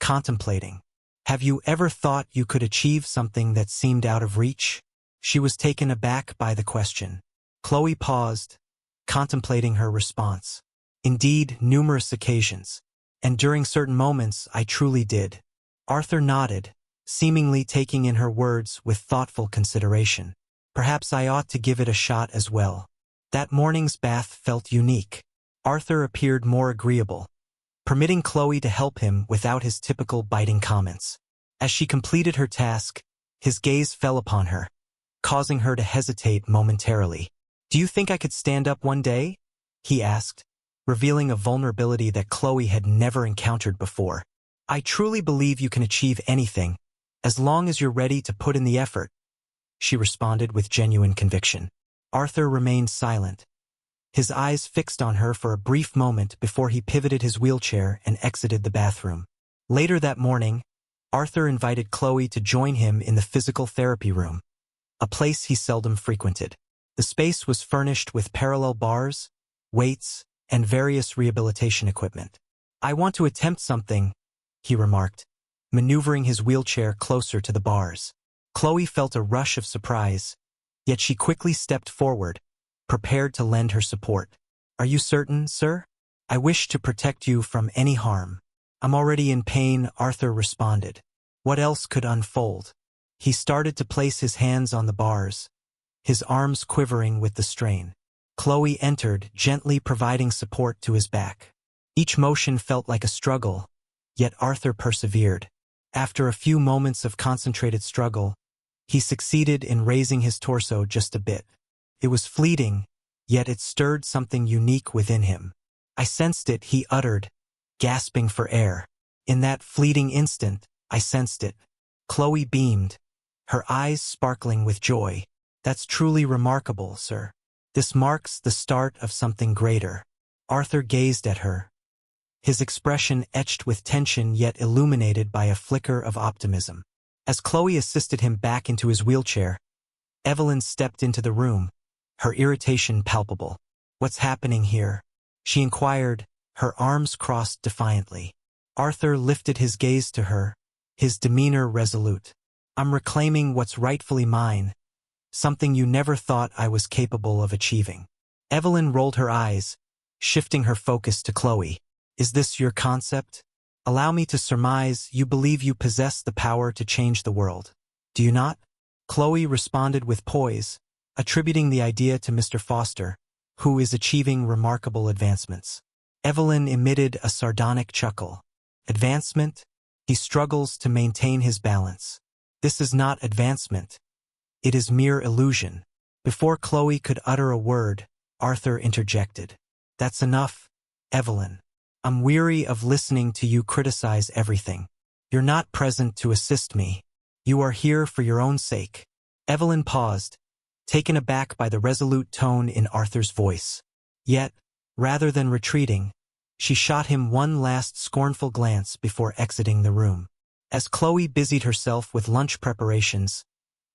Speaker 1: contemplating. Have you ever thought you could achieve something that seemed out of reach?" She was taken aback by the question. Chloe paused, contemplating her response. "Indeed, numerous occasions. And during certain moments, I truly did." Arthur nodded, seemingly taking in her words with thoughtful consideration. "Perhaps I ought to give it a shot as well." That morning's bath felt unique. Arthur appeared more agreeable, permitting Chloe to help him without his typical biting comments. As she completed her task, his gaze fell upon her, causing her to hesitate momentarily. "Do you think I could stand up one day?" he asked, revealing a vulnerability that Chloe had never encountered before. "I truly believe you can achieve anything, as long as you're ready to put in the effort," she responded with genuine conviction. Arthur remained silent, his eyes fixed on her for a brief moment before he pivoted his wheelchair and exited the bathroom. Later that morning, Arthur invited Chloe to join him in the physical therapy room, a place he seldom frequented. The space was furnished with parallel bars, weights, and various rehabilitation equipment. "I want to attempt something," he remarked, maneuvering his wheelchair closer to the bars. Chloe felt a rush of surprise, yet she quickly stepped forward, prepared to lend her support. "Are you certain, sir? I wish to protect you from any harm." "I'm already in pain," Arthur responded. What else could unfold? He started to place his hands on the bars, his arms quivering with the strain. Chloe entered, gently providing support to his back. Each motion felt like a struggle, yet Arthur persevered. After a few moments of concentrated struggle, he succeeded in raising his torso just a bit. It was fleeting, yet it stirred something unique within him. "I sensed it," he uttered, gasping for air. In that fleeting instant, I sensed it. Chloe beamed, her eyes sparkling with joy. "That's truly remarkable, sir. This marks the start of something greater." Arthur gazed at her, his expression etched with tension yet illuminated by a flicker of optimism. As Chloe assisted him back into his wheelchair, Evelyn stepped into the room, her irritation palpable. "What's happening here?" she inquired, her arms crossed defiantly. Arthur lifted his gaze to her, his demeanor resolute. "I'm reclaiming what's rightfully mine, something you never thought I was capable of achieving." Evelyn rolled her eyes, shifting her focus to Chloe. "Is this your concept? Allow me to surmise you believe you possess the power to change the world. Do you not?" Chloe responded with poise, attributing the idea to Mr. Foster, who is achieving remarkable advancements. Evelyn emitted a sardonic chuckle. "Advancement? He struggles to maintain his balance. This is not advancement. It is mere illusion." Before Chloe could utter a word, Arthur interjected. "That's enough, Evelyn. I'm weary of listening to you criticize everything. You're not present to assist me. You are here for your own sake." Evelyn paused, taken aback by the resolute tone in Arthur's voice. Yet, rather than retreating, she shot him one last scornful glance before exiting the room. As Chloe busied herself with lunch preparations,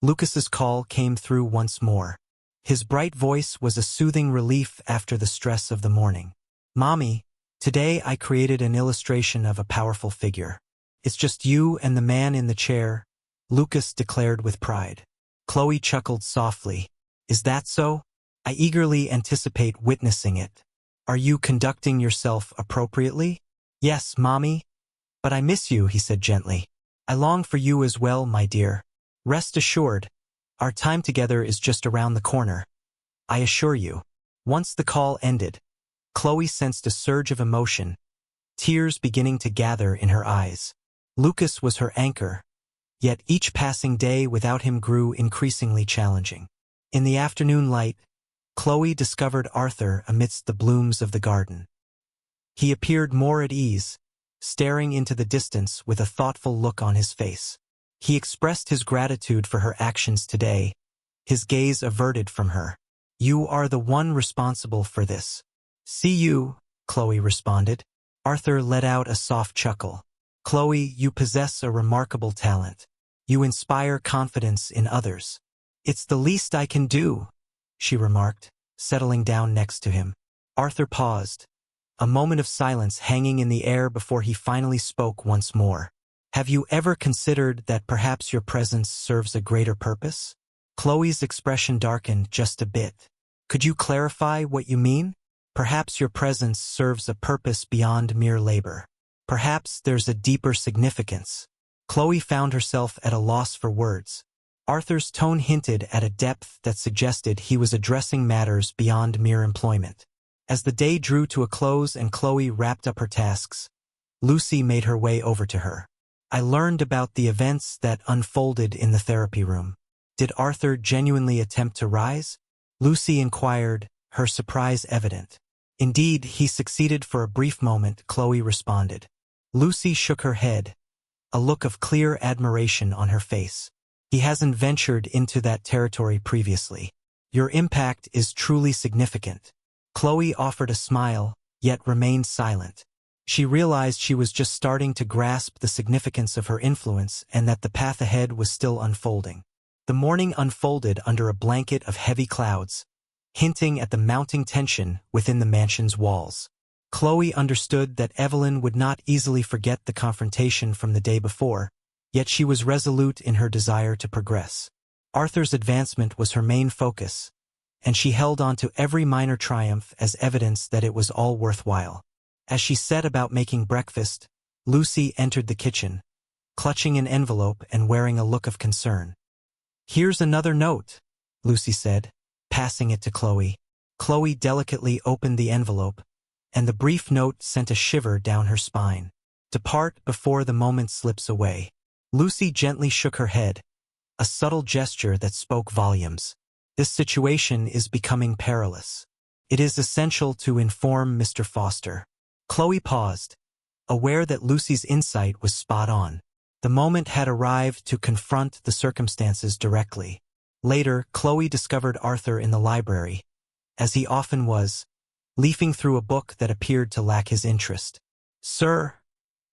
Speaker 1: Lucas's call came through once more. His bright voice was a soothing relief after the stress of the morning. "Mommy, today I created an illustration of a powerful figure. It's just you and the man in the chair," Lucas declared with pride. Chloe chuckled softly. "Is that so? I eagerly anticipate witnessing it. Are you conducting yourself appropriately?" "Yes, Mommy. But I miss you," he said gently. "I long for you as well, my dear. Rest assured, our time together is just around the corner. I assure you." Once the call ended, Chloe sensed a surge of emotion, tears beginning to gather in her eyes. Lucas was her anchor, yet each passing day without him grew increasingly challenging. In the afternoon light, Chloe discovered Arthur amidst the blooms of the garden. He appeared more at ease, staring into the distance with a thoughtful look on his face. He expressed his gratitude for her actions today, his gaze averted from her. "You are the one responsible for this." "See you," Chloe responded. Arthur let out a soft chuckle. "Chloe, you possess a remarkable talent. You inspire confidence in others." "It's the least I can do," she remarked, settling down next to him. Arthur paused, a moment of silence hanging in the air before he finally spoke once more. "Have you ever considered that perhaps your presence serves a greater purpose?" Chloe's expression darkened just a bit. "Could you clarify what you mean?" "Perhaps your presence serves a purpose beyond mere labor. Perhaps there's a deeper significance." Chloe found herself at a loss for words. Arthur's tone hinted at a depth that suggested he was addressing matters beyond mere employment. As the day drew to a close and Chloe wrapped up her tasks, Lucy made her way over to her. I learned about the events that unfolded in the therapy room. Did Arthur genuinely attempt to rise? Lucy inquired, her surprise evident. Indeed, he succeeded for a brief moment, Chloe responded. Lucy shook her head, a look of clear admiration on her face. He hasn't ventured into that territory previously. Your impact is truly significant. Chloe offered a smile, yet remained silent. She realized she was just starting to grasp the significance of her influence and that the path ahead was still unfolding. The morning unfolded under a blanket of heavy clouds, hinting at the mounting tension within the mansion's walls. Chloe understood that Evelyn would not easily forget the confrontation from the day before, yet she was resolute in her desire to progress. Arthur's advancement was her main focus, and she held on to every minor triumph as evidence that it was all worthwhile. As she set about making breakfast, Lucy entered the kitchen, clutching an envelope and wearing a look of concern. "Here's another note," Lucy said, passing it to Chloe. Chloe delicately opened the envelope, and the brief note sent a shiver down her spine. "Depart before the moment slips away." Lucy gently shook her head, a subtle gesture that spoke volumes. "This situation is becoming perilous. It is essential to inform Mr. Foster." Chloe paused, aware that Lucy's insight was spot on. The moment had arrived to confront the circumstances directly. Later, Chloe discovered Arthur in the library, as he often was, leafing through a book that appeared to lack his interest. "Sir,"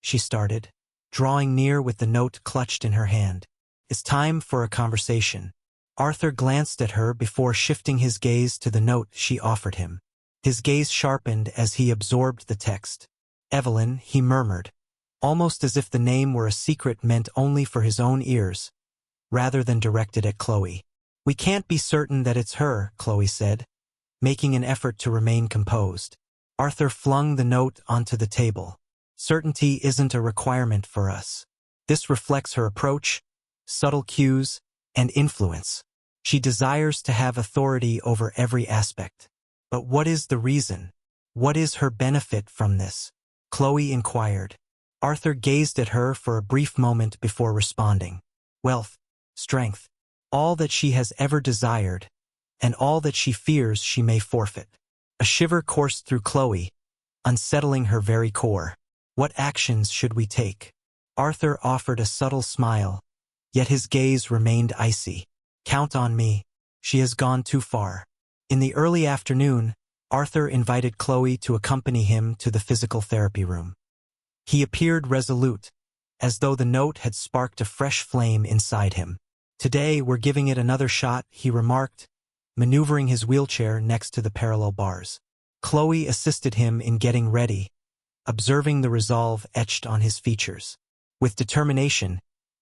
Speaker 1: she started, drawing near with the note clutched in her hand. "It's time for a conversation." Arthur glanced at her before shifting his gaze to the note she offered him. His gaze sharpened as he absorbed the text. "Evelyn," he murmured, almost as if the name were a secret meant only for his own ears, rather than directed at Chloe. "We can't be certain that it's her," Chloe said, making an effort to remain composed. Arthur flung the note onto the table. "Certainty isn't a requirement for us. This reflects her approach, subtle cues, and influence. She desires to have authority over every aspect. But what is the reason? What is her benefit from this?" Chloe inquired. Arthur gazed at her for a brief moment before responding. "Wealth, strength, all that she has ever desired, and all that she fears she may forfeit." A shiver coursed through Chloe, unsettling her very core. "What actions should we take?" Arthur offered a subtle smile, yet his gaze remained icy. "Count on me. She has gone too far." In the early afternoon, Arthur invited Chloe to accompany him to the physical therapy room. He appeared resolute, as though the note had sparked a fresh flame inside him. "Today we're giving it another shot," he remarked, maneuvering his wheelchair next to the parallel bars. Chloe assisted him in getting ready, observing the resolve etched on his features. With determination,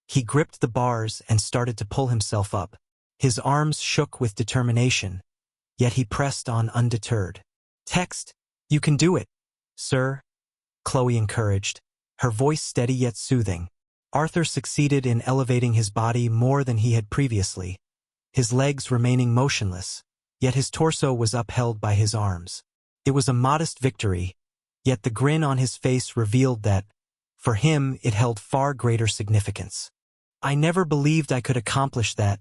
Speaker 1: he gripped the bars and started to pull himself up. His arms shook with determination, yet he pressed on undeterred. "Text, you can do it, sir," Chloe encouraged, her voice steady yet soothing. Arthur succeeded in elevating his body more than he had previously, his legs remaining motionless, yet his torso was upheld by his arms. It was a modest victory, yet the grin on his face revealed that, for him, it held far greater significance. "I never believed I could accomplish that,"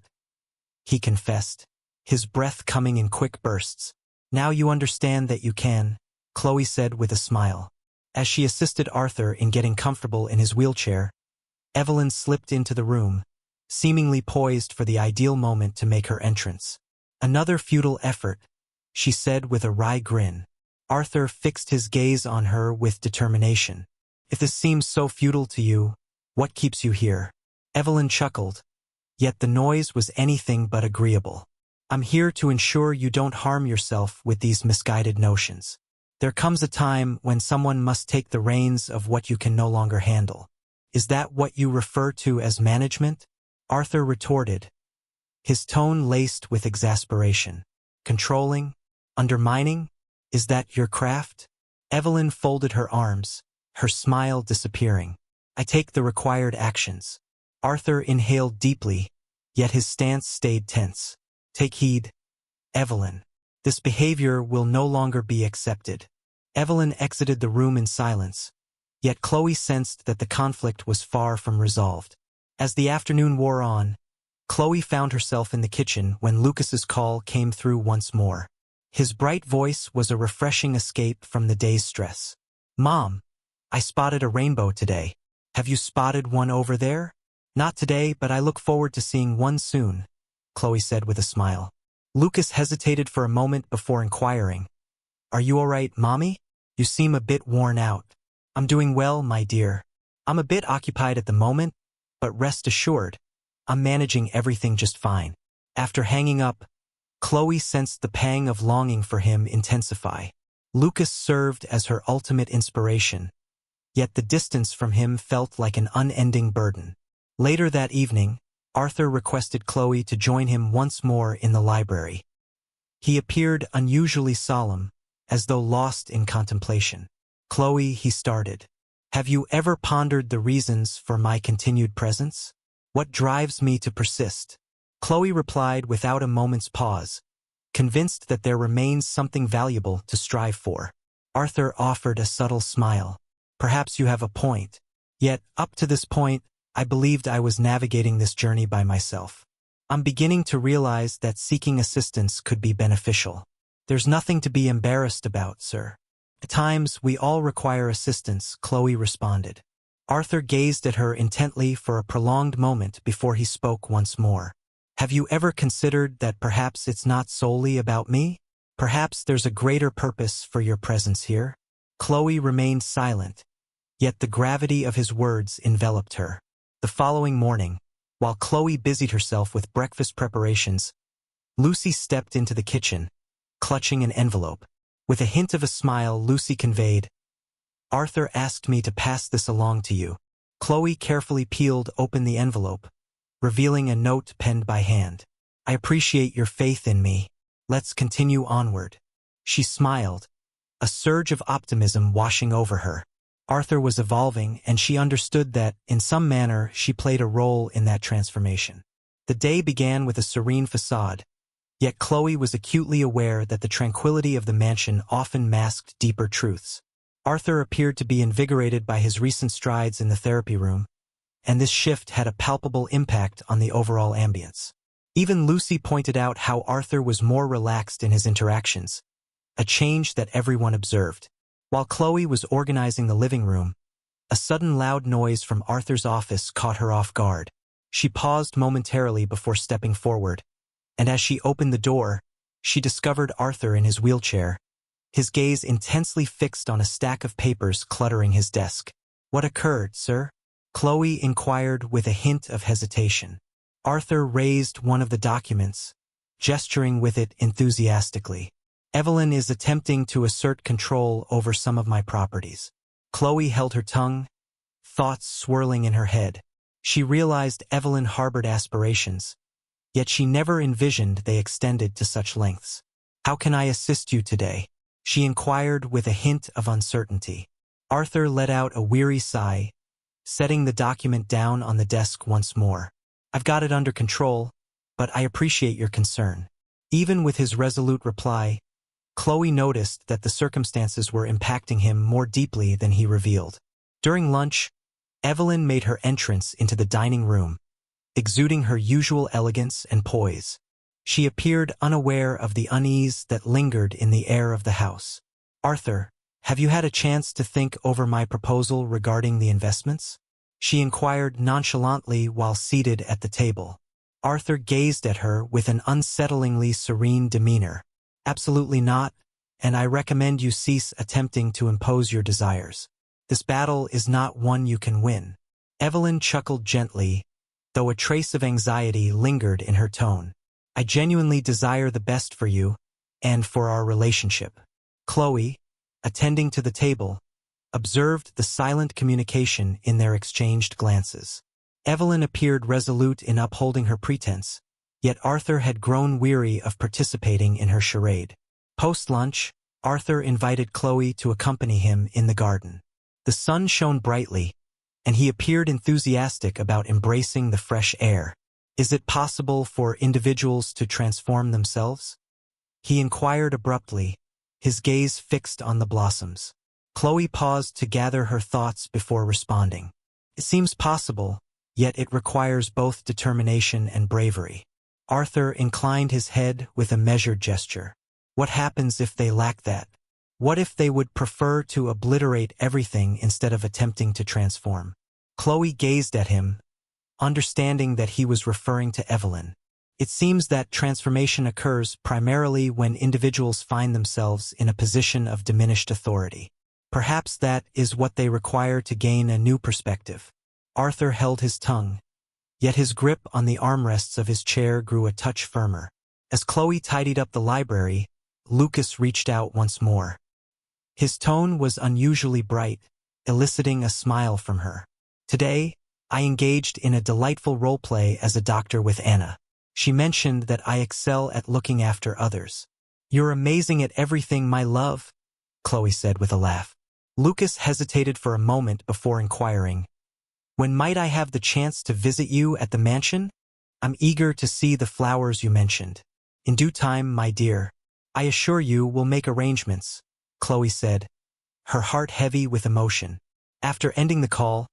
Speaker 1: he confessed, his breath coming in quick bursts. "Now you understand that you can," Chloe said with a smile. As she assisted Arthur in getting comfortable in his wheelchair, Evelyn slipped into the room, seemingly poised for the ideal moment to make her entrance. "Another futile effort," she said with a wry grin. Arthur fixed his gaze on her with determination. "If this seems so futile to you, what keeps you here?" Evelyn chuckled, yet the noise was anything but agreeable. "I'm here to ensure you don't harm yourself with these misguided notions. There comes a time when someone must take the reins of what you can no longer handle. Is that what you refer to as management?" Arthur retorted, his tone laced with exasperation. "Controlling? Undermining? Is that your craft?" Evelyn folded her arms, her smile disappearing. "I take the required actions." Arthur inhaled deeply, yet his stance stayed tense. "Take heed, Evelyn." This behavior will no longer be accepted. Evelyn exited the room in silence, yet Chloe sensed that the conflict was far from resolved. As the afternoon wore on, Chloe found herself in the kitchen when Lucas's call came through once more. His bright voice was a refreshing escape from the day's stress. "Mom, I spotted a rainbow today. Have you spotted one over there?" "Not today, but I look forward to seeing one soon," Chloe said with a smile. Lucas hesitated for a moment before inquiring, "Are you all right, Mommy? You seem a bit worn out." "I'm doing well, my dear. I'm a bit occupied at the moment, but rest assured, I'm managing everything just fine." After hanging up, Chloe sensed the pang of longing for him intensify. Lucas served as her ultimate inspiration, yet the distance from him felt like an unending burden. Later that evening, Arthur requested Chloe to join him once more in the library. He appeared unusually solemn, as though lost in contemplation. "Chloe," he started, "have you ever pondered the reasons for my continued presence? What drives me to persist?" Chloe replied without a moment's pause, convinced that there remains something valuable to strive for. Arthur offered a subtle smile. "Perhaps you have a point. Yet, up to this point, I believed I was navigating this journey by myself. I'm beginning to realize that seeking assistance could be beneficial." "There's nothing to be embarrassed about, sir. At times, we all require assistance," Chloe responded. Arthur gazed at her intently for a prolonged moment before he spoke once more. "Have you ever considered that perhaps it's not solely about me? Perhaps there's a greater purpose for your presence here?" Chloe remained silent, yet the gravity of his words enveloped her. The following morning, while Chloe busied herself with breakfast preparations, Lucy stepped into the kitchen, clutching an envelope. With a hint of a smile, Lucy conveyed, "Arthur asked me to pass this along to you." Chloe carefully peeled open the envelope, revealing a note penned by hand. "I appreciate your faith in me. Let's continue onward." She smiled, a surge of optimism washing over her. Arthur was evolving, and she understood that, in some manner, she played a role in that transformation. The day began with a serene facade, yet Chloe was acutely aware that the tranquility of the mansion often masked deeper truths. Arthur appeared to be invigorated by his recent strides in the therapy room, and this shift had a palpable impact on the overall ambience. Even Lucy pointed out how Arthur was more relaxed in his interactions, a change that everyone observed. While Chloe was organizing the living room, a sudden loud noise from Arthur's office caught her off guard. She paused momentarily before stepping forward, and as she opened the door, she discovered Arthur in his wheelchair, his gaze intensely fixed on a stack of papers cluttering his desk. "What occurred, sir?" Chloe inquired with a hint of hesitation. Arthur raised one of the documents, gesturing with it enthusiastically. "Evelyn is attempting to assert control over some of my properties." Chloe held her tongue, thoughts swirling in her head. She realized Evelyn harbored aspirations, yet she never envisioned they extended to such lengths. "How can I assist you today?" she inquired with a hint of uncertainty. Arthur let out a weary sigh, setting the document down on the desk once more. "I've got it under control, but I appreciate your concern." Even with his resolute reply, Chloe noticed that the circumstances were impacting him more deeply than he revealed. During lunch, Evelyn made her entrance into the dining room, exuding her usual elegance and poise. She appeared unaware of the unease that lingered in the air of the house. "Arthur, have you had a chance to think over my proposal regarding the investments?" she inquired nonchalantly while seated at the table. Arthur gazed at her with an unsettlingly serene demeanor. "Absolutely not, and I recommend you cease attempting to impose your desires. This battle is not one you can win." Evelyn chuckled gently, though a trace of anxiety lingered in her tone. "I genuinely desire the best for you, and for our relationship." Chloe, attending to the table, observed the silent communication in their exchanged glances. Evelyn appeared resolute in upholding her pretense, yet Arthur had grown weary of participating in her charade. Post-lunch, Arthur invited Chloe to accompany him in the garden. The sun shone brightly, and he appeared enthusiastic about embracing the fresh air. "Is it possible for individuals to transform themselves?" he inquired abruptly, his gaze fixed on the blossoms. Chloe paused to gather her thoughts before responding. It seems possible, yet it requires both determination and bravery. Arthur inclined his head with a measured gesture. What happens if they lack that? What if they would prefer to obliterate everything instead of attempting to transform? Chloe gazed at him, understanding that he was referring to Evelyn. It seems that transformation occurs primarily when individuals find themselves in a position of diminished authority. Perhaps that is what they require to gain a new perspective. Arthur held his tongue, yet his grip on the armrests of his chair grew a touch firmer. As Chloe tidied up the library, Lucas reached out once more. His tone was unusually bright, eliciting a smile from her. Today, I engaged in a delightful role-play as a doctor with Anna. She mentioned that I excel at looking after others. You're amazing at everything, my love, Chloe said with a laugh. Lucas hesitated for a moment before inquiring, when might I have the chance to visit you at the mansion? I'm eager to see the flowers you mentioned. In due time, my dear. I assure you we'll make arrangements, Chloe said, her heart heavy with emotion. After ending the call,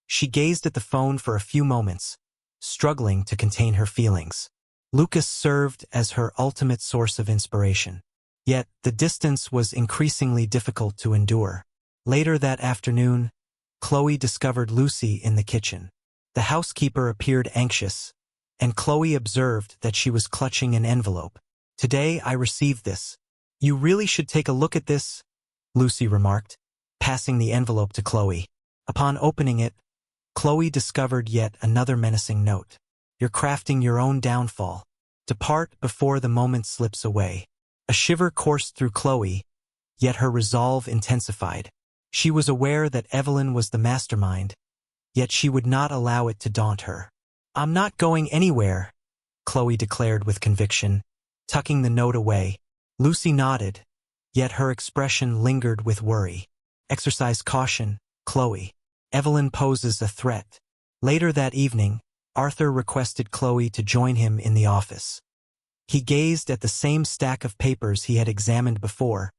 Speaker 1: she gazed at the phone for a few moments, struggling to contain her feelings. Lucas served as her ultimate source of inspiration. Yet, the distance was increasingly difficult to endure. Later that afternoon, Chloe discovered Lucy in the kitchen. The housekeeper appeared anxious, and Chloe observed that she was clutching an envelope. Today I received this. You really should take a look at this, Lucy remarked, passing the envelope to Chloe. Upon opening it, Chloe discovered yet another menacing note. You're crafting your own downfall. Depart before the moment slips away. A shiver coursed through Chloe, yet her resolve intensified. She was aware that Evelyn was the mastermind, yet she would not allow it to daunt her. I'm not going anywhere, Chloe declared with conviction, tucking the note away. Lucy nodded, yet her expression lingered with worry. Exercise caution, Chloe. Evelyn poses a threat. Later that evening, Arthur requested Chloe to join him in the office. He gazed at the same stack of papers he had examined before,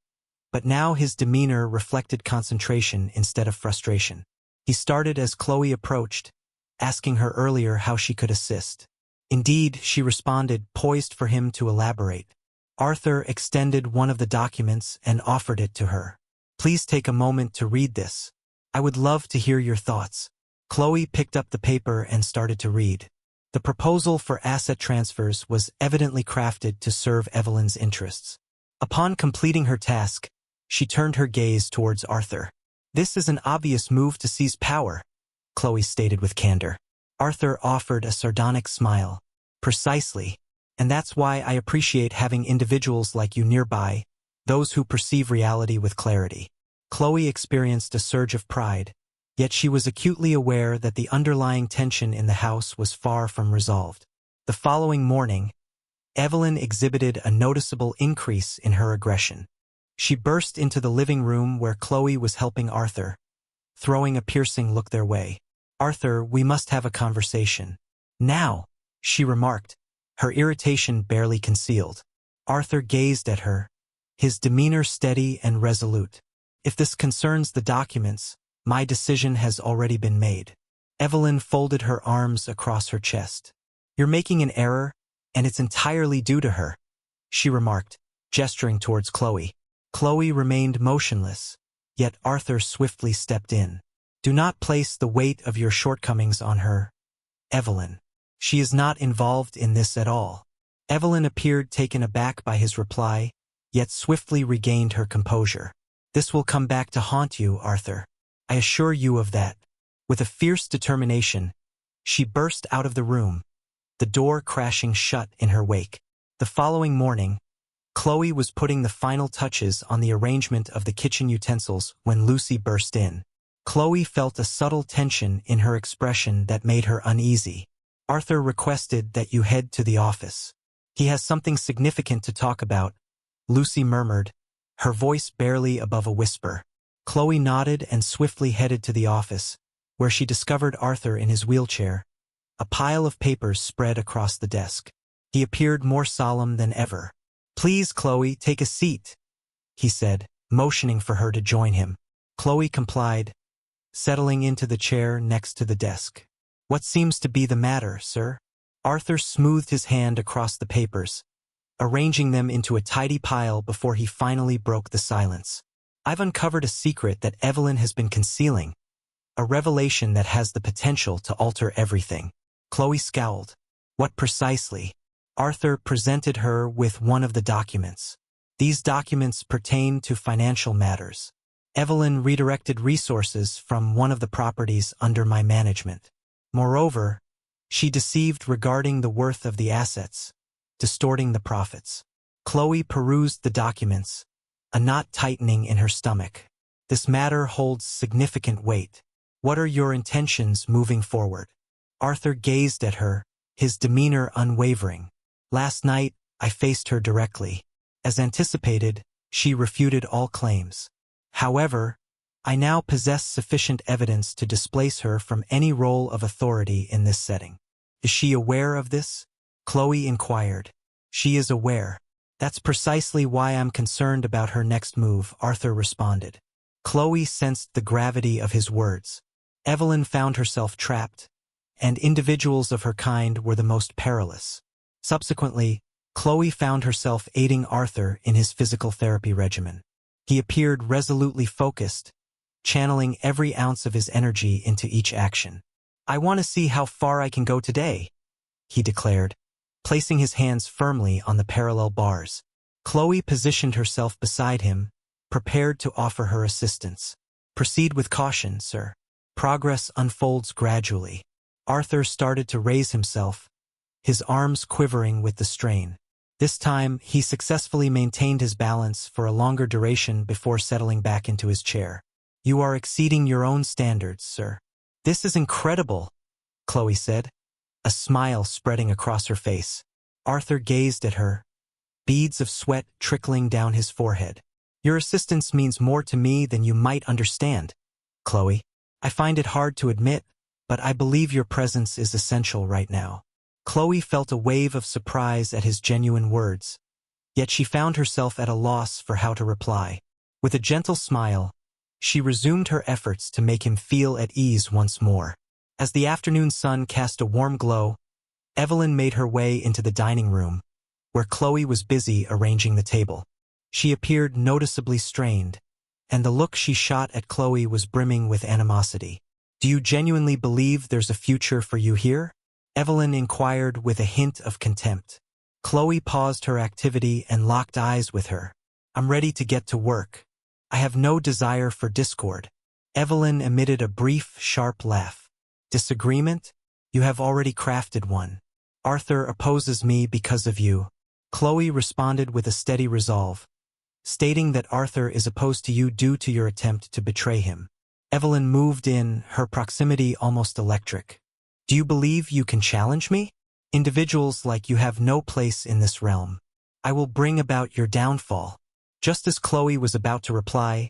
Speaker 1: but now his demeanor reflected concentration instead of frustration. He started as Chloe approached, asking her earlier how she could assist. Indeed, she responded, poised for him to elaborate. Arthur extended one of the documents and offered it to her. Please take a moment to read this. I would love to hear your thoughts. Chloe picked up the paper and started to read. The proposal for asset transfers was evidently crafted to serve Evelyn's interests. Upon completing her task, she turned her gaze towards Arthur. This is an obvious move to seize power, Chloe stated with candor. Arthur offered a sardonic smile. Precisely. And that's why I appreciate having individuals like you nearby, those who perceive reality with clarity. Chloe experienced a surge of pride, yet she was acutely aware that the underlying tension in the house was far from resolved. The following morning, Evelyn exhibited a noticeable increase in her aggression. She burst into the living room where Chloe was helping Arthur, throwing a piercing look their way. Arthur, we must have a conversation. Now, she remarked, her irritation barely concealed. Arthur gazed at her, his demeanor steady and resolute. If this concerns the documents, my decision has already been made. Evelyn folded her arms across her chest. You're making an error, and it's entirely due to her, she remarked, gesturing towards Chloe. Chloe remained motionless, yet Arthur swiftly stepped in. Do not place the weight of your shortcomings on her, Evelyn. She is not involved in this at all. Evelyn appeared taken aback by his reply, yet swiftly regained her composure. This will come back to haunt you, Arthur. I assure you of that. With a fierce determination, she burst out of the room, the door crashing shut in her wake. The following morning, Chloe was putting the final touches on the arrangement of the kitchen utensils when Lucy burst in. Chloe felt a subtle tension in her expression that made her uneasy. Arthur requested that you head to the office. He has something significant to talk about, Lucy murmured, her voice barely above a whisper. Chloe nodded and swiftly headed to the office, where she discovered Arthur in his wheelchair, a pile of papers spread across the desk. He appeared more solemn than ever. Please, Chloe, take a seat, he said, motioning for her to join him. Chloe complied, settling into the chair next to the desk. What seems to be the matter, sir? Arthur smoothed his hand across the papers, arranging them into a tidy pile before he finally broke the silence. I've uncovered a secret that Evelyn has been concealing, a revelation that has the potential to alter everything. Chloe scowled. What precisely? Arthur presented her with one of the documents. These documents pertain to financial matters. Evelyn redirected resources from one of the properties under my management. Moreover, she deceived regarding the worth of the assets, distorting the profits. Chloe perused the documents, a knot tightening in her stomach. This matter holds significant weight. What are your intentions moving forward? Arthur gazed at her, his demeanor unwavering. Last night, I faced her directly. As anticipated, she refuted all claims. However, I now possess sufficient evidence to displace her from any role of authority in this setting. Is she aware of this? Chloe inquired. She is aware. That's precisely why I'm concerned about her next move, Arthur responded. Chloe sensed the gravity of his words. Evelyn found herself trapped, and individuals of her kind were the most perilous. Subsequently, Chloe found herself aiding Arthur in his physical therapy regimen. He appeared resolutely focused, channeling every ounce of his energy into each action. I want to see how far I can go today, he declared, placing his hands firmly on the parallel bars. Chloe positioned herself beside him, prepared to offer her assistance. Proceed with caution, sir. Progress unfolds gradually. Arthur started to raise himself, his arms quivering with the strain. This time, he successfully maintained his balance for a longer duration before settling back into his chair. You are exceeding your own standards, sir. This is incredible, Chloe said, a smile spreading across her face. Arthur gazed at her, beads of sweat trickling down his forehead. Your assistance means more to me than you might understand, Chloe. I find it hard to admit, but I believe your presence is essential right now. Chloe felt a wave of surprise at his genuine words, yet she found herself at a loss for how to reply. With a gentle smile, she resumed her efforts to make him feel at ease once more. As the afternoon sun cast a warm glow, Evelyn made her way into the dining room, where Chloe was busy arranging the table. She appeared noticeably strained, and the look she shot at Chloe was brimming with animosity. Do you genuinely believe there's a future for you here? Evelyn inquired with a hint of contempt. Chloe paused her activity and locked eyes with her. I'm ready to get to work. I have no desire for discord. Evelyn emitted a brief, sharp laugh. Disagreement? You have already crafted one. Arthur opposes me because of you. Chloe responded with a steady resolve, stating that Arthur is opposed to you due to your attempt to betray him. Evelyn moved in, her proximity almost electric. Do you believe you can challenge me? Individuals like you have no place in this realm. I will bring about your downfall. Just as Chloe was about to reply,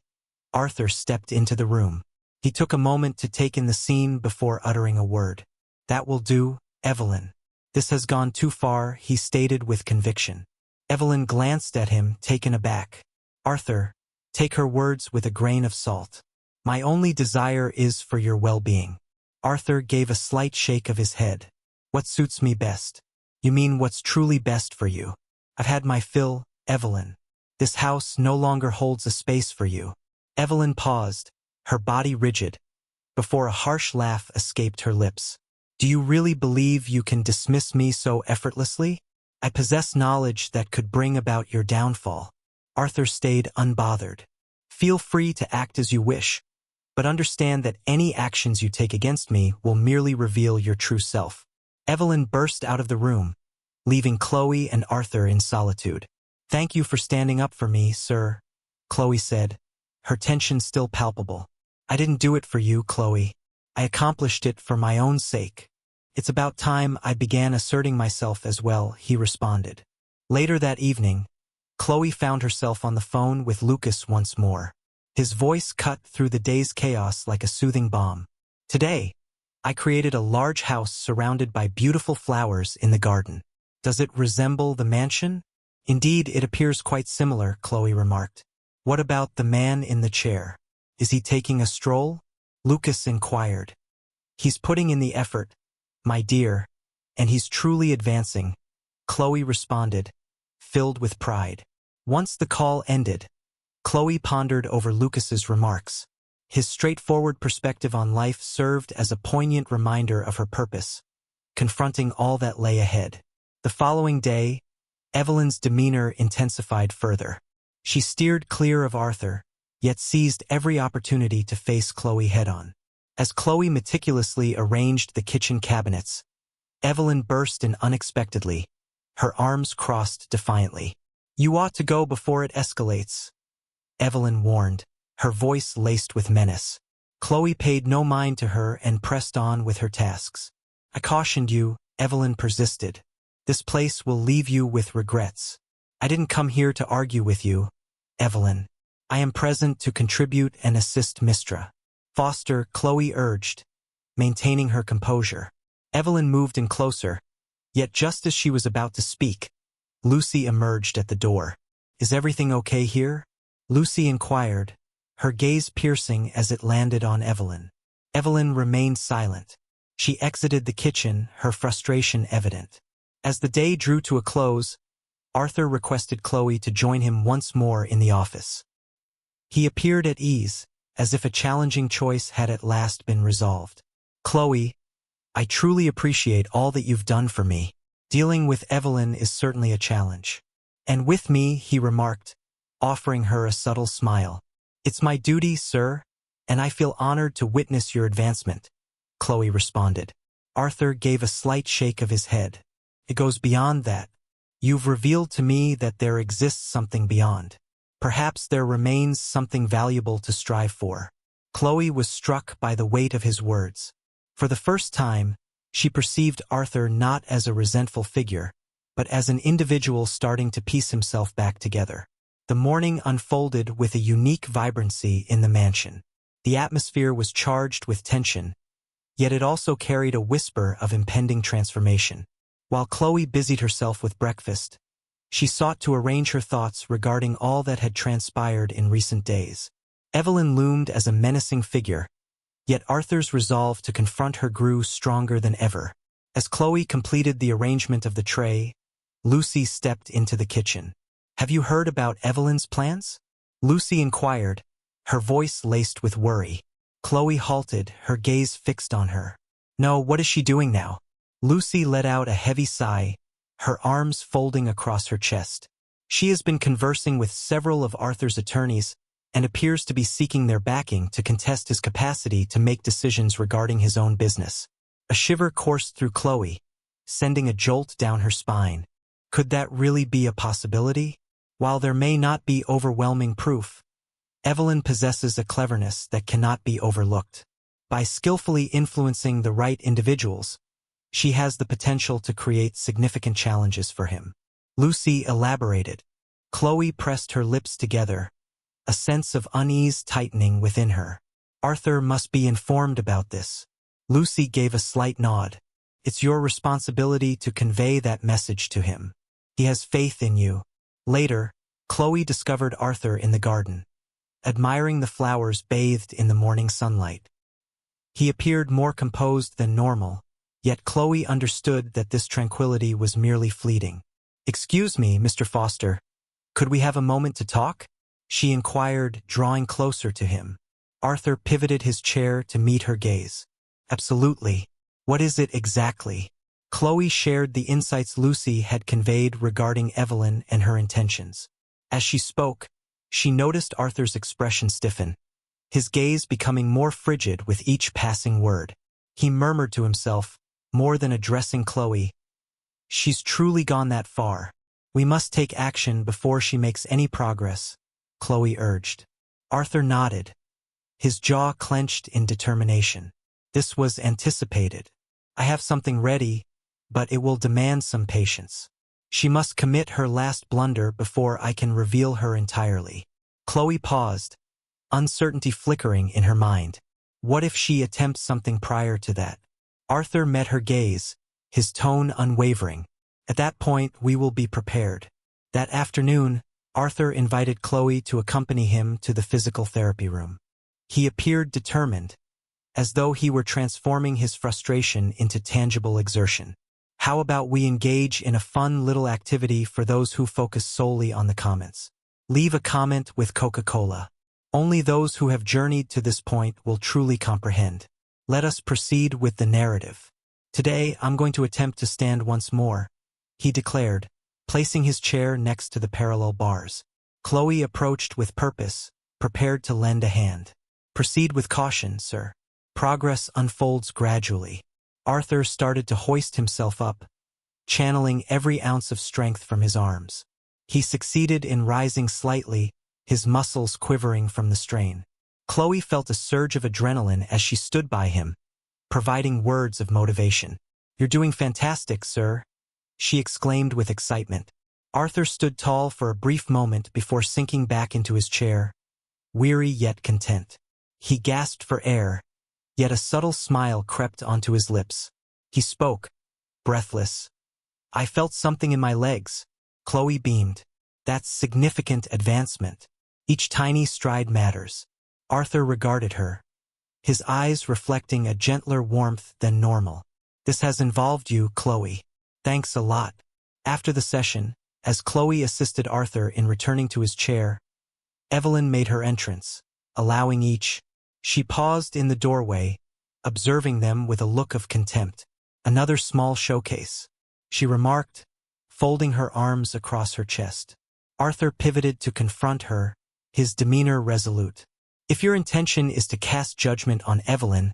Speaker 1: Arthur stepped into the room. He took a moment to take in the scene before uttering a word. That will do, Evelyn. This has gone too far, he stated with conviction. Evelyn glanced at him, taken aback. Arthur, take her words with a grain of salt. My only desire is for your well-being. Arthur gave a slight shake of his head. What suits me best? You mean what's truly best for you? I've had my fill, Evelyn. This house no longer holds a space for you. Evelyn paused, her body rigid, before a harsh laugh escaped her lips. Do you really believe you can dismiss me so effortlessly? I possess knowledge that could bring about your downfall. Arthur stayed unbothered. Feel free to act as you wish, but understand that any actions you take against me will merely reveal your true self. Evelyn burst out of the room, leaving Chloe and Arthur in solitude. Thank you for standing up for me, sir, Chloe said, her tension still palpable. I didn't do it for you, Chloe. I accomplished it for my own sake. It's about time I began asserting myself as well, he responded. Later that evening, Chloe found herself on the phone with Lucas once more. His voice cut through the day's chaos like a soothing balm. Today, I created a large house surrounded by beautiful flowers in the garden. Does it resemble the mansion? Indeed, it appears quite similar, Chloe remarked. What about the man in the chair? Is he taking a stroll? Lucas inquired. He's putting in the effort, my dear, and he's truly advancing, Chloe responded, filled with pride. Once the call ended, Chloe pondered over Lucas's remarks. His straightforward perspective on life served as a poignant reminder of her purpose, confronting all that lay ahead. The following day, Evelyn's demeanor intensified further. She steered clear of Arthur, yet seized every opportunity to face Chloe head-on. As Chloe meticulously arranged the kitchen cabinets, Evelyn burst in unexpectedly, her arms crossed defiantly. You ought to go before it escalates, Evelyn warned, her voice laced with menace. Chloe paid no mind to her and pressed on with her tasks. I cautioned you, Evelyn persisted. This place will leave you with regrets. I didn't come here to argue with you, Evelyn. I am present to contribute and assist Mistra. Foster, Chloe urged, maintaining her composure. Evelyn moved in closer, yet just as she was about to speak, Lucy emerged at the door. Is everything okay here? Lucy inquired, her gaze piercing as it landed on Evelyn. Evelyn remained silent. She exited the kitchen, her frustration evident. As the day drew to a close, Arthur requested Chloe to join him once more in the office. He appeared at ease, as if a challenging choice had at last been resolved. Chloe, I truly appreciate all that you've done for me. Dealing with Evelyn is certainly a challenge. And with me, he remarked, offering her a subtle smile. It's my duty, sir, and I feel honored to witness your advancement, Chloe responded. Arthur gave a slight shake of his head. It goes beyond that. You've revealed to me that there exists something beyond. Perhaps there remains something valuable to strive for. Chloe was struck by the weight of his words. For the first time, she perceived Arthur not as a resentful figure, but as an individual starting to piece himself back together. The morning unfolded with a unique vibrancy in the mansion. The atmosphere was charged with tension, yet it also carried a whisper of impending transformation. While Chloe busied herself with breakfast, she sought to arrange her thoughts regarding all that had transpired in recent days. Evelyn loomed as a menacing figure, yet Arthur's resolve to confront her grew stronger than ever. As Chloe completed the arrangement of the tray, Lucy stepped into the kitchen. Have you heard about Evelyn's plans? Lucy inquired, her voice laced with worry. Chloe halted, her gaze fixed on her. No, what is she doing now? Lucy let out a heavy sigh, her arms folding across her chest. She has been conversing with several of Arthur's attorneys and appears to be seeking their backing to contest his capacity to make decisions regarding his own business. A shiver coursed through Chloe, sending a jolt down her spine. Could that really be a possibility? While there may not be overwhelming proof, Evelyn possesses a cleverness that cannot be overlooked. By skillfully influencing the right individuals, she has the potential to create significant challenges for him. Lucy elaborated. Chloe pressed her lips together, a sense of unease tightening within her. Arthur must be informed about this. Lucy gave a slight nod. It's your responsibility to convey that message to him. He has faith in you. Later, Chloe discovered Arthur in the garden, admiring the flowers bathed in the morning sunlight. He appeared more composed than normal, yet Chloe understood that this tranquility was merely fleeting. Excuse me, Mr. Foster, could we have a moment to talk? She inquired, drawing closer to him. Arthur pivoted his chair to meet her gaze. Absolutely. What is it exactly? Chloe shared the insights Lucy had conveyed regarding Evelyn and her intentions. As she spoke, she noticed Arthur's expression stiffen, his gaze becoming more frigid with each passing word. He murmured to himself, more than addressing Chloe, "She's truly gone that far. We must take action before she makes any progress," Chloe urged. Arthur nodded, his jaw clenched in determination. This was anticipated. I have something ready, but it will demand some patience. She must commit her last blunder before I can reveal her entirely. Chloe paused, uncertainty flickering in her mind. What if she attempts something prior to that? Arthur met her gaze, his tone unwavering. At that point, we will be prepared. That afternoon, Arthur invited Chloe to accompany him to the physical therapy room. He appeared determined, as though he were transforming his frustration into tangible exertion. How about we engage in a fun little activity for those who focus solely on the comments? Leave a comment with Coca-Cola. Only those who have journeyed to this point will truly comprehend. Let us proceed with the narrative. Today, I'm going to attempt to stand once more, he declared, placing his chair next to the parallel bars. Chloe approached with purpose, prepared to lend a hand. Proceed with caution, sir. Progress unfolds gradually. Arthur started to hoist himself up, channeling every ounce of strength from his arms. He succeeded in rising slightly, his muscles quivering from the strain. Chloe felt a surge of adrenaline as she stood by him, providing words of motivation. "You're doing fantastic, sir," she exclaimed with excitement. Arthur stood tall for a brief moment before sinking back into his chair, weary yet content. He gasped for air, yet a subtle smile crept onto his lips. He spoke, breathless. "I felt something in my legs." Chloe beamed. "That's significant advancement. Each tiny stride matters." Arthur regarded her, his eyes reflecting a gentler warmth than normal. "This has involved you, Chloe. Thanks a lot." After the session, as Chloe assisted Arthur in returning to his chair, Evelyn made her entrance, allowing each. She paused in the doorway, observing them with a look of contempt. "Another small showcase," she remarked, folding her arms across her chest. Arthur pivoted to confront her, his demeanor resolute. "If your intention is to cast judgment on Evelyn,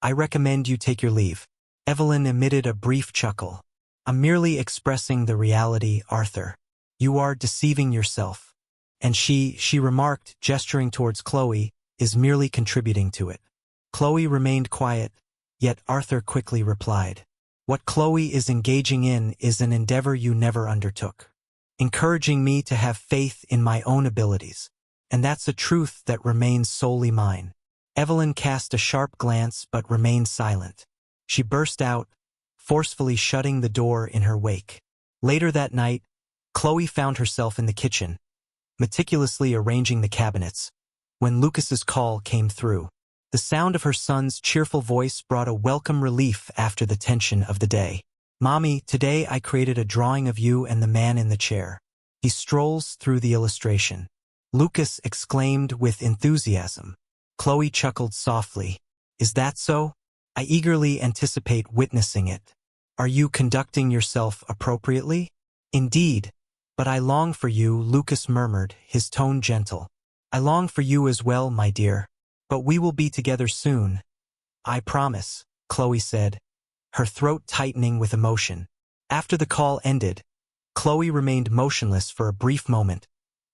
Speaker 1: I recommend you take your leave." Evelyn emitted a brief chuckle. "I'm merely expressing the reality, Arthur. You are deceiving yourself. And she remarked, gesturing towards Chloe, is merely contributing to it." Chloe remained quiet, yet Arthur quickly replied, "What Chloe is engaging in is an endeavor you never undertook, encouraging me to have faith in my own abilities. And that's a truth that remains solely mine." Evelyn cast a sharp glance but remained silent. She burst out, forcefully shutting the door in her wake. Later that night, Chloe found herself in the kitchen, meticulously arranging the cabinets, when Lucas's call came through. The sound of her son's cheerful voice brought a welcome relief after the tension of the day. "Mommy, today I created a drawing of you and the man in the chair." He strolls through the illustration. Lucas exclaimed with enthusiasm. Chloe chuckled softly. "Is that so? I eagerly anticipate witnessing it. Are you conducting yourself appropriately?" "Indeed, but I long for you," Lucas murmured, his tone gentle. "I long for you as well, my dear. But we will be together soon. I promise," Chloe said, her throat tightening with emotion. After the call ended, Chloe remained motionless for a brief moment,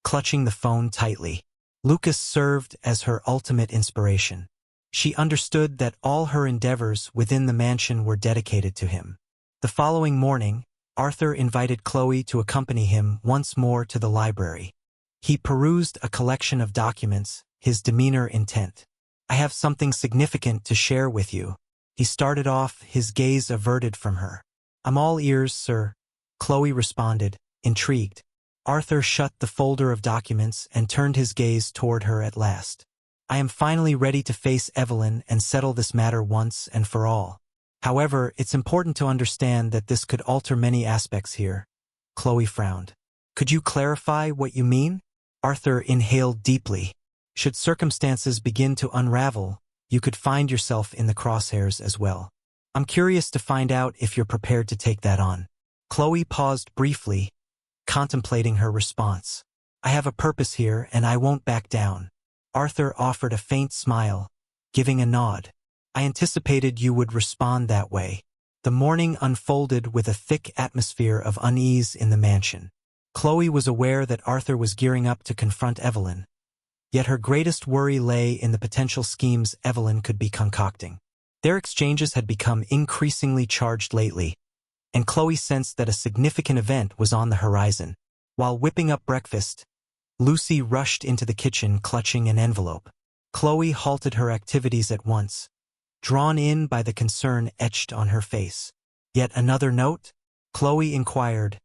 Speaker 1: clutching the phone tightly. Lucas served as her ultimate inspiration. She understood that all her endeavors within the mansion were dedicated to him. The following morning, Arthur invited Chloe to accompany him once more to the library. He perused a collection of documents, his demeanor intent. "I have something significant to share with you." He started off, his gaze averted from her. "I'm all ears, sir," Chloe responded, intrigued. Arthur shut the folder of documents and turned his gaze toward her at last. "I am finally ready to face Evelyn and settle this matter once and for all. However, it's important to understand that this could alter many aspects here." Chloe frowned. "Could you clarify what you mean?" Arthur inhaled deeply. "Should circumstances begin to unravel, you could find yourself in the crosshairs as well. I'm curious to find out if you're prepared to take that on." Chloe paused briefly, contemplating her response. "I have a purpose here, and I won't back down." Arthur offered a faint smile, giving a nod. "I anticipated you would respond that way." The morning unfolded with a thick atmosphere of unease in the mansion. Chloe was aware that Arthur was gearing up to confront Evelyn, yet her greatest worry lay in the potential schemes Evelyn could be concocting. Their exchanges had become increasingly charged lately, and Chloe sensed that a significant event was on the horizon. While whipping up breakfast, Lucy rushed into the kitchen clutching an envelope. Chloe halted her activities at once, drawn in by the concern etched on her face. "Yet another note?" Chloe inquired,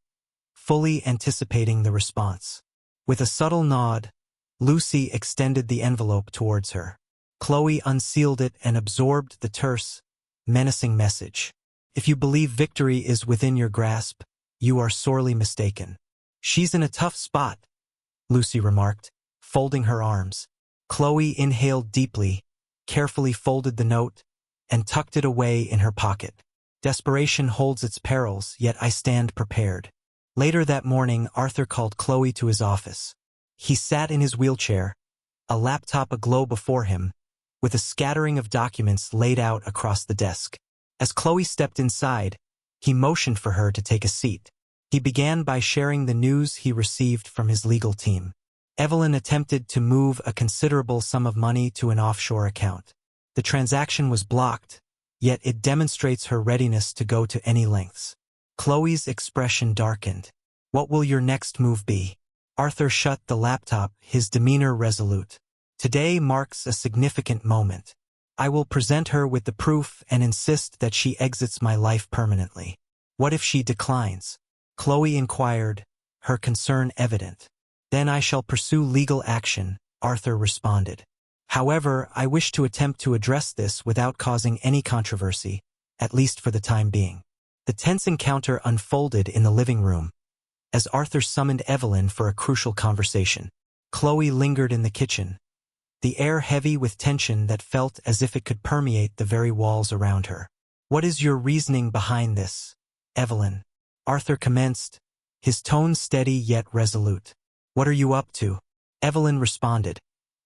Speaker 1: fully anticipating the response. With a subtle nod, Lucy extended the envelope towards her. Chloe unsealed it and absorbed the terse, menacing message. If you believe victory is within your grasp, you are sorely mistaken. She's in a tough spot, Lucy remarked, folding her arms. Chloe inhaled deeply, carefully folded the note, and tucked it away in her pocket. Desperation holds its perils, yet I stand prepared. Later that morning, Arthur called Chloe to his office. He sat in his wheelchair, a laptop aglow before him, with a scattering of documents laid out across the desk. As Chloe stepped inside, he motioned for her to take a seat. He began by sharing the news he received from his legal team. Evelyn attempted to move a considerable sum of money to an offshore account. The transaction was blocked, yet it demonstrates her readiness to go to any lengths. Chloe's expression darkened. What will your next move be? Arthur shut the laptop, his demeanor resolute. Today marks a significant moment. I will present her with the proof and insist that she exits my life permanently. What if she declines? Chloe inquired, her concern evident. Then I shall pursue legal action, Arthur responded. However, I wish to attempt to address this without causing any controversy, at least for the time being. The tense encounter unfolded in the living room, as Arthur summoned Evelyn for a crucial conversation. Chloe lingered in the kitchen, the air heavy with tension that felt as if it could permeate the very walls around her. What is your reasoning behind this, Evelyn? Arthur commenced, his tone steady yet resolute. What are you up to? Evelyn responded,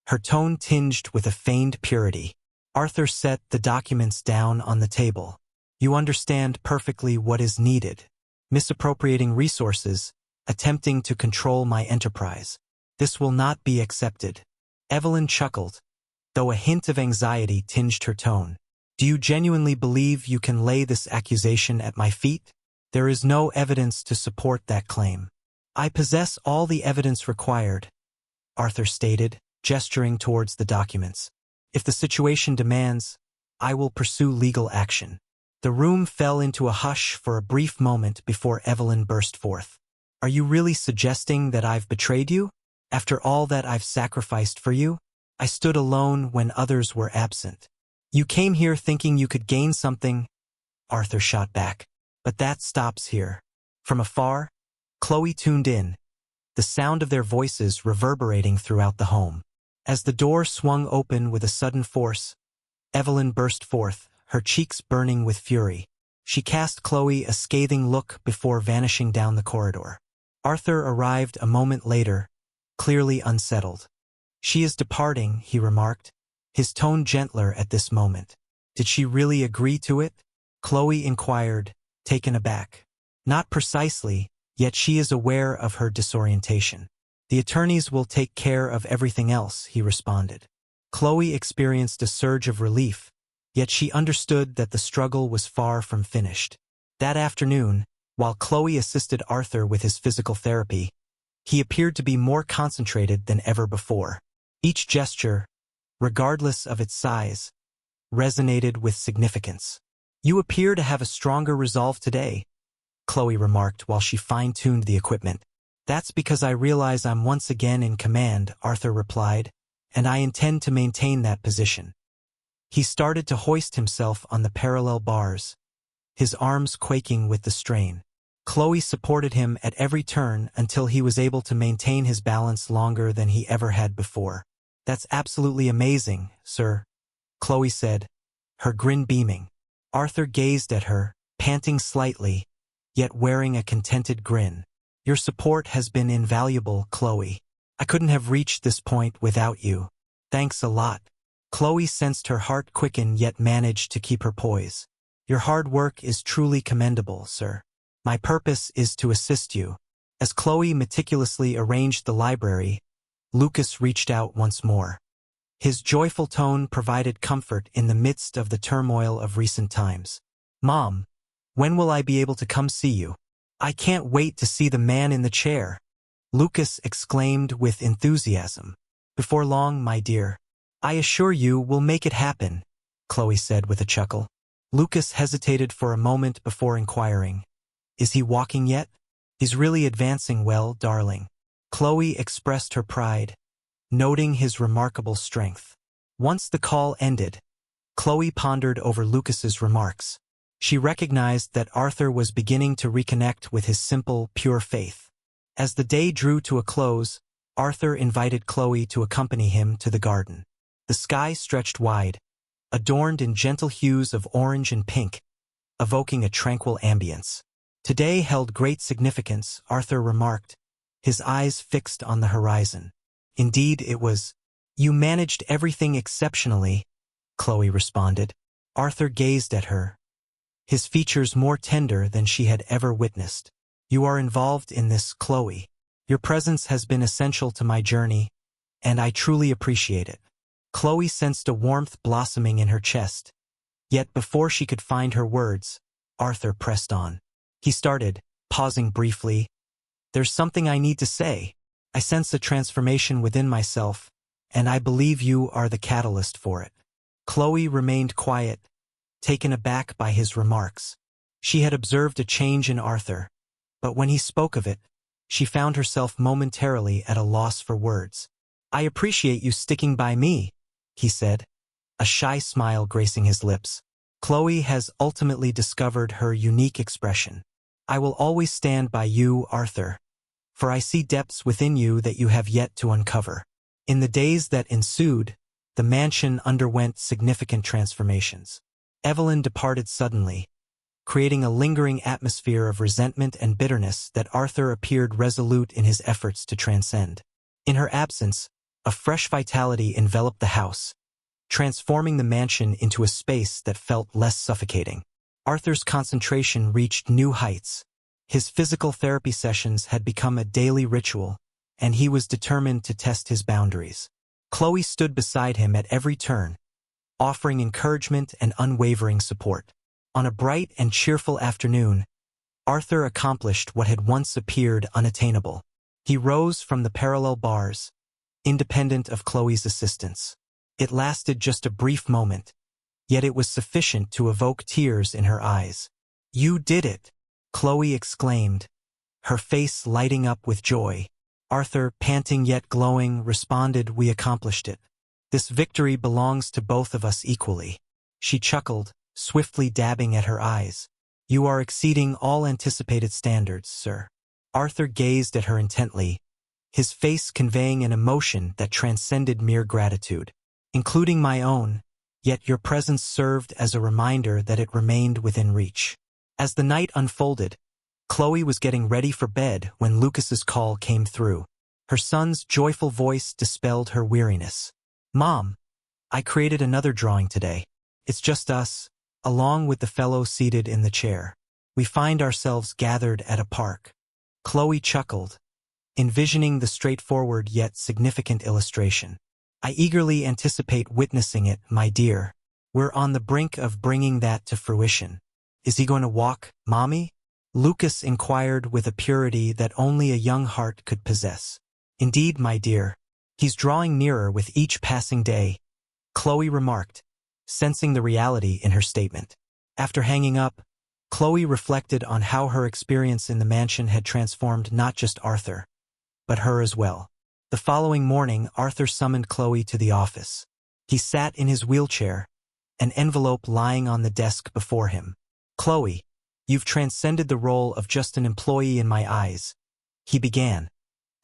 Speaker 1: her tone tinged with a feigned purity. Arthur set the documents down on the table. You understand perfectly what is needed. Misappropriating resources, attempting to control my enterprise. This will not be accepted. Evelyn chuckled, though a hint of anxiety tinged her tone. Do you genuinely believe you can lay this accusation at my feet? There is no evidence to support that claim. I possess all the evidence required, Arthur stated, gesturing towards the documents. If the situation demands, I will pursue legal action. The room fell into a hush for a brief moment before Evelyn burst forth. Are you really suggesting that I've betrayed you? After all that I've sacrificed for you? I stood alone when others were absent. You came here thinking you could gain something, Arthur shot back. But that stops here. From afar, Chloe tuned in, the sound of their voices reverberating throughout the home. As the door swung open with a sudden force, Evelyn burst forth, her cheeks burning with fury. She cast Chloe a scathing look before vanishing down the corridor. Arthur arrived a moment later, clearly unsettled. She is departing, he remarked, his tone gentler at this moment. Did she really agree to it? Chloe inquired, taken aback. Not precisely, yet she is aware of her disorientation. The attorneys will take care of everything else, he responded. Chloe experienced a surge of relief, yet she understood that the struggle was far from finished. That afternoon, while Chloe assisted Arthur with his physical therapy, he appeared to be more concentrated than ever before. Each gesture, regardless of its size, resonated with significance. You appear to have a stronger resolve today, Chloe remarked while she fine-tuned the equipment. That's because I realize I'm once again in command, Arthur replied, and I intend to maintain that position. He started to hoist himself on the parallel bars, his arms quaking with the strain. Chloe supported him at every turn until he was able to maintain his balance longer than he ever had before. That's absolutely amazing, sir, Chloe said, her grin beaming. Arthur gazed at her, panting slightly, yet wearing a contented grin. Your support has been invaluable, Chloe. I couldn't have reached this point without you. Thanks a lot. Chloe sensed her heart quicken yet managed to keep her poise. Your hard work is truly commendable, sir. My purpose is to assist you. As Chloe meticulously arranged the library, Lucas reached out once more. His joyful tone provided comfort in the midst of the turmoil of recent times. Mom, when will I be able to come see you? I can't wait to see the man in the chair, Lucas exclaimed with enthusiasm. Before long, my dear. I assure you we'll make it happen, Chloe said with a chuckle. Lucas hesitated for a moment before inquiring, Is he walking yet? He's really advancing well, darling. Chloe expressed her pride, noting his remarkable strength. Once the call ended, Chloe pondered over Lucas's remarks. She recognized that Arthur was beginning to reconnect with his simple, pure faith. As the day drew to a close, Arthur invited Chloe to accompany him to the garden. The sky stretched wide, adorned in gentle hues of orange and pink, evoking a tranquil ambience. Today held great significance, Arthur remarked, his eyes fixed on the horizon. Indeed, it was. You managed everything exceptionally, Chloe responded. Arthur gazed at her, his features more tender than she had ever witnessed. You are involved in this, Chloe. Your presence has been essential to my journey, and I truly appreciate it. Chloe sensed a warmth blossoming in her chest. Yet before she could find her words, Arthur pressed on. He started, pausing briefly. There's something I need to say. I sense a transformation within myself, and I believe you are the catalyst for it. Chloe remained quiet, taken aback by his remarks. She had observed a change in Arthur, but when he spoke of it, she found herself momentarily at a loss for words. I appreciate you sticking by me, he said, a shy smile gracing his lips. Chloe has ultimately discovered her unique expression. I will always stand by you, Arthur, for I see depths within you that you have yet to uncover. In the days that ensued, the mansion underwent significant transformations. Evelyn departed suddenly, creating a lingering atmosphere of resentment and bitterness that Arthur appeared resolute in his efforts to transcend. In her absence, a fresh vitality enveloped the house, transforming the mansion into a space that felt less suffocating. Arthur's concentration reached new heights. His physical therapy sessions had become a daily ritual, and he was determined to test his boundaries. Chloe stood beside him at every turn, offering encouragement and unwavering support. On a bright and cheerful afternoon, Arthur accomplished what had once appeared unattainable. He rose from the parallel bars, independent of Chloe's assistance. It lasted just a brief moment, yet it was sufficient to evoke tears in her eyes. You did it, Chloe exclaimed, her face lighting up with joy. Arthur, panting yet glowing, responded, We accomplished it. This victory belongs to both of us equally. She chuckled, swiftly dabbing at her eyes. You are exceeding all anticipated standards, sir. Arthur gazed at her intently, his face conveying an emotion that transcended mere gratitude. Including my own, yet your presence served as a reminder that it remained within reach. As the night unfolded, Chloe was getting ready for bed when Lucas's call came through. Her son's joyful voice dispelled her weariness. Mom, I created another drawing today. It's just us, along with the fellow seated in the chair. We find ourselves gathered at a park. Chloe chuckled, envisioning the straightforward yet significant illustration. I eagerly anticipate witnessing it, my dear. We're on the brink of bringing that to fruition. Is he going to walk, Mommy? Lucas inquired with a purity that only a young heart could possess. Indeed, my dear. He's drawing nearer with each passing day, Chloe remarked, sensing the reality in her statement. After hanging up, Chloe reflected on how her experience in the mansion had transformed not just Arthur, but her as well. The following morning, Arthur summoned Chloe to the office. He sat in his wheelchair, an envelope lying on the desk before him. Chloe, you've transcended the role of just an employee in my eyes, he began,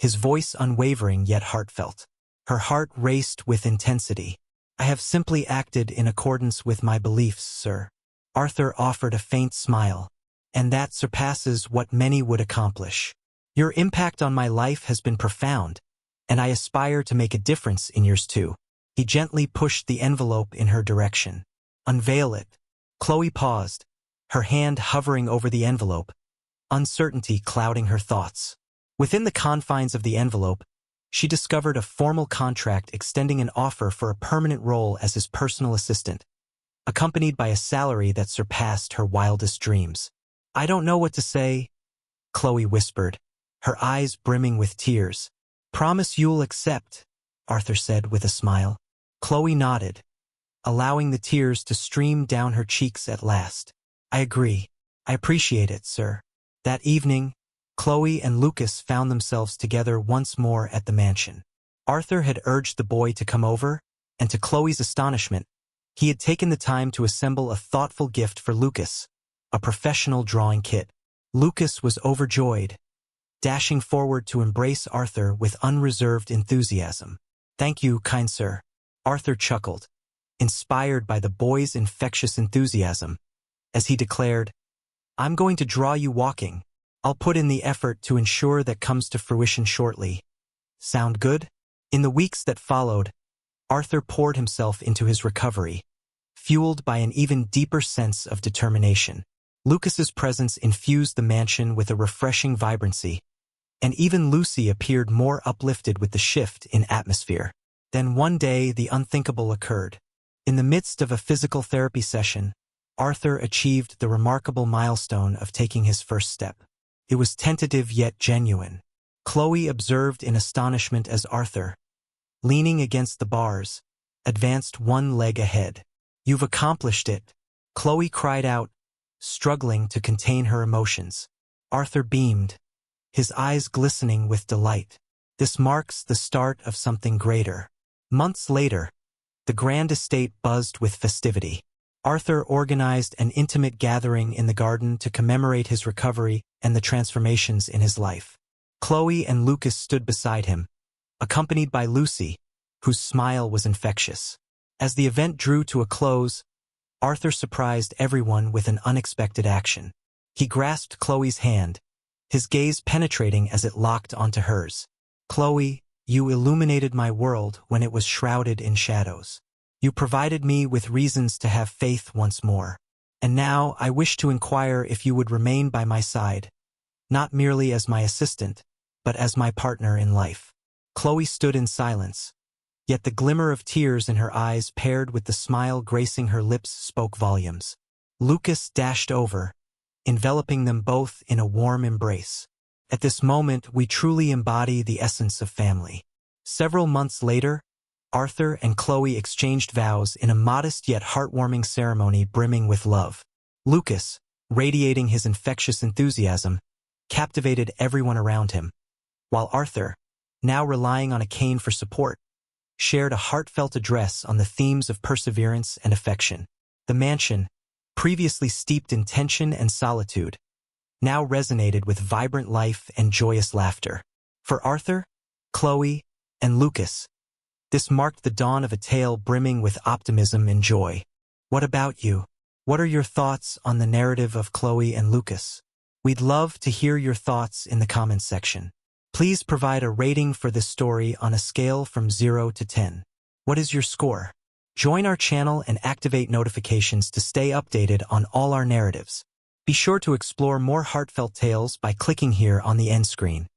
Speaker 1: his voice unwavering yet heartfelt. Her heart raced with intensity. I have simply acted in accordance with my beliefs, sir. Arthur offered a faint smile, and that surpasses what many would accomplish. Your impact on my life has been profound, and I aspire to make a difference in yours too. He gently pushed the envelope in her direction. Unveil it. Chloe paused, her hand hovering over the envelope, uncertainty clouding her thoughts. Within the confines of the envelope, she discovered a formal contract extending an offer for a permanent role as his personal assistant, accompanied by a salary that surpassed her wildest dreams. I don't know what to say, Chloe whispered, her eyes brimming with tears. Promise you'll accept, Arthur said with a smile. Chloe nodded, allowing the tears to stream down her cheeks at last. I agree. I appreciate it, sir. That evening, Chloe and Lucas found themselves together once more at the mansion. Arthur had urged the boy to come over, and to Chloe's astonishment, he had taken the time to assemble a thoughtful gift for Lucas, a professional drawing kit. Lucas was overjoyed, dashing forward to embrace Arthur with unreserved enthusiasm. "Thank you, kind sir," Arthur chuckled, inspired by the boy's infectious enthusiasm, as he declared, "I'm going to draw you walking. I'll put in the effort to ensure that comes to fruition shortly. Sound good?" In the weeks that followed, Arthur poured himself into his recovery, fueled by an even deeper sense of determination. Lucas's presence infused the mansion with a refreshing vibrancy, and even Lucy appeared more uplifted with the shift in atmosphere. Then one day the unthinkable occurred. In the midst of a physical therapy session, Arthur achieved the remarkable milestone of taking his first step. It was tentative yet genuine. Chloe observed in astonishment as Arthur, leaning against the bars, advanced one leg ahead. "You've accomplished it," Chloe cried out, struggling to contain her emotions. Arthur beamed, his eyes glistening with delight. "This marks the start of something greater." Months later, the grand estate buzzed with festivity. Arthur organized an intimate gathering in the garden to commemorate his recovery and the transformations in his life. Chloe and Lucas stood beside him, accompanied by Lucy, whose smile was infectious. As the event drew to a close, Arthur surprised everyone with an unexpected action. He grasped Chloe's hand, his gaze penetrating as it locked onto hers. "Chloe, you illuminated my world when it was shrouded in shadows. You provided me with reasons to have faith once more. And now I wish to inquire if you would remain by my side, not merely as my assistant, but as my partner in life." Chloe stood in silence, yet the glimmer of tears in her eyes paired with the smile gracing her lips spoke volumes. Lucas dashed over, enveloping them both in a warm embrace. At this moment, we truly embody the essence of family. Several months later, Arthur and Chloe exchanged vows in a modest yet heartwarming ceremony brimming with love. Lucas, radiating his infectious enthusiasm, captivated everyone around him, while Arthur, now relying on a cane for support, shared a heartfelt address on the themes of perseverance and affection. The mansion, previously steeped in tension and solitude, now resonated with vibrant life and joyous laughter. For Arthur, Chloe, and Lucas, this marked the dawn of a tale brimming with optimism and joy. What about you? What are your thoughts on the narrative of Chloe and Lucas? We'd love to hear your thoughts in the comments section. Please provide a rating for this story on a scale from 0 to 10. What is your score? Join our channel and activate notifications to stay updated on all our narratives. Be sure to explore more heartfelt tales by clicking here on the end screen.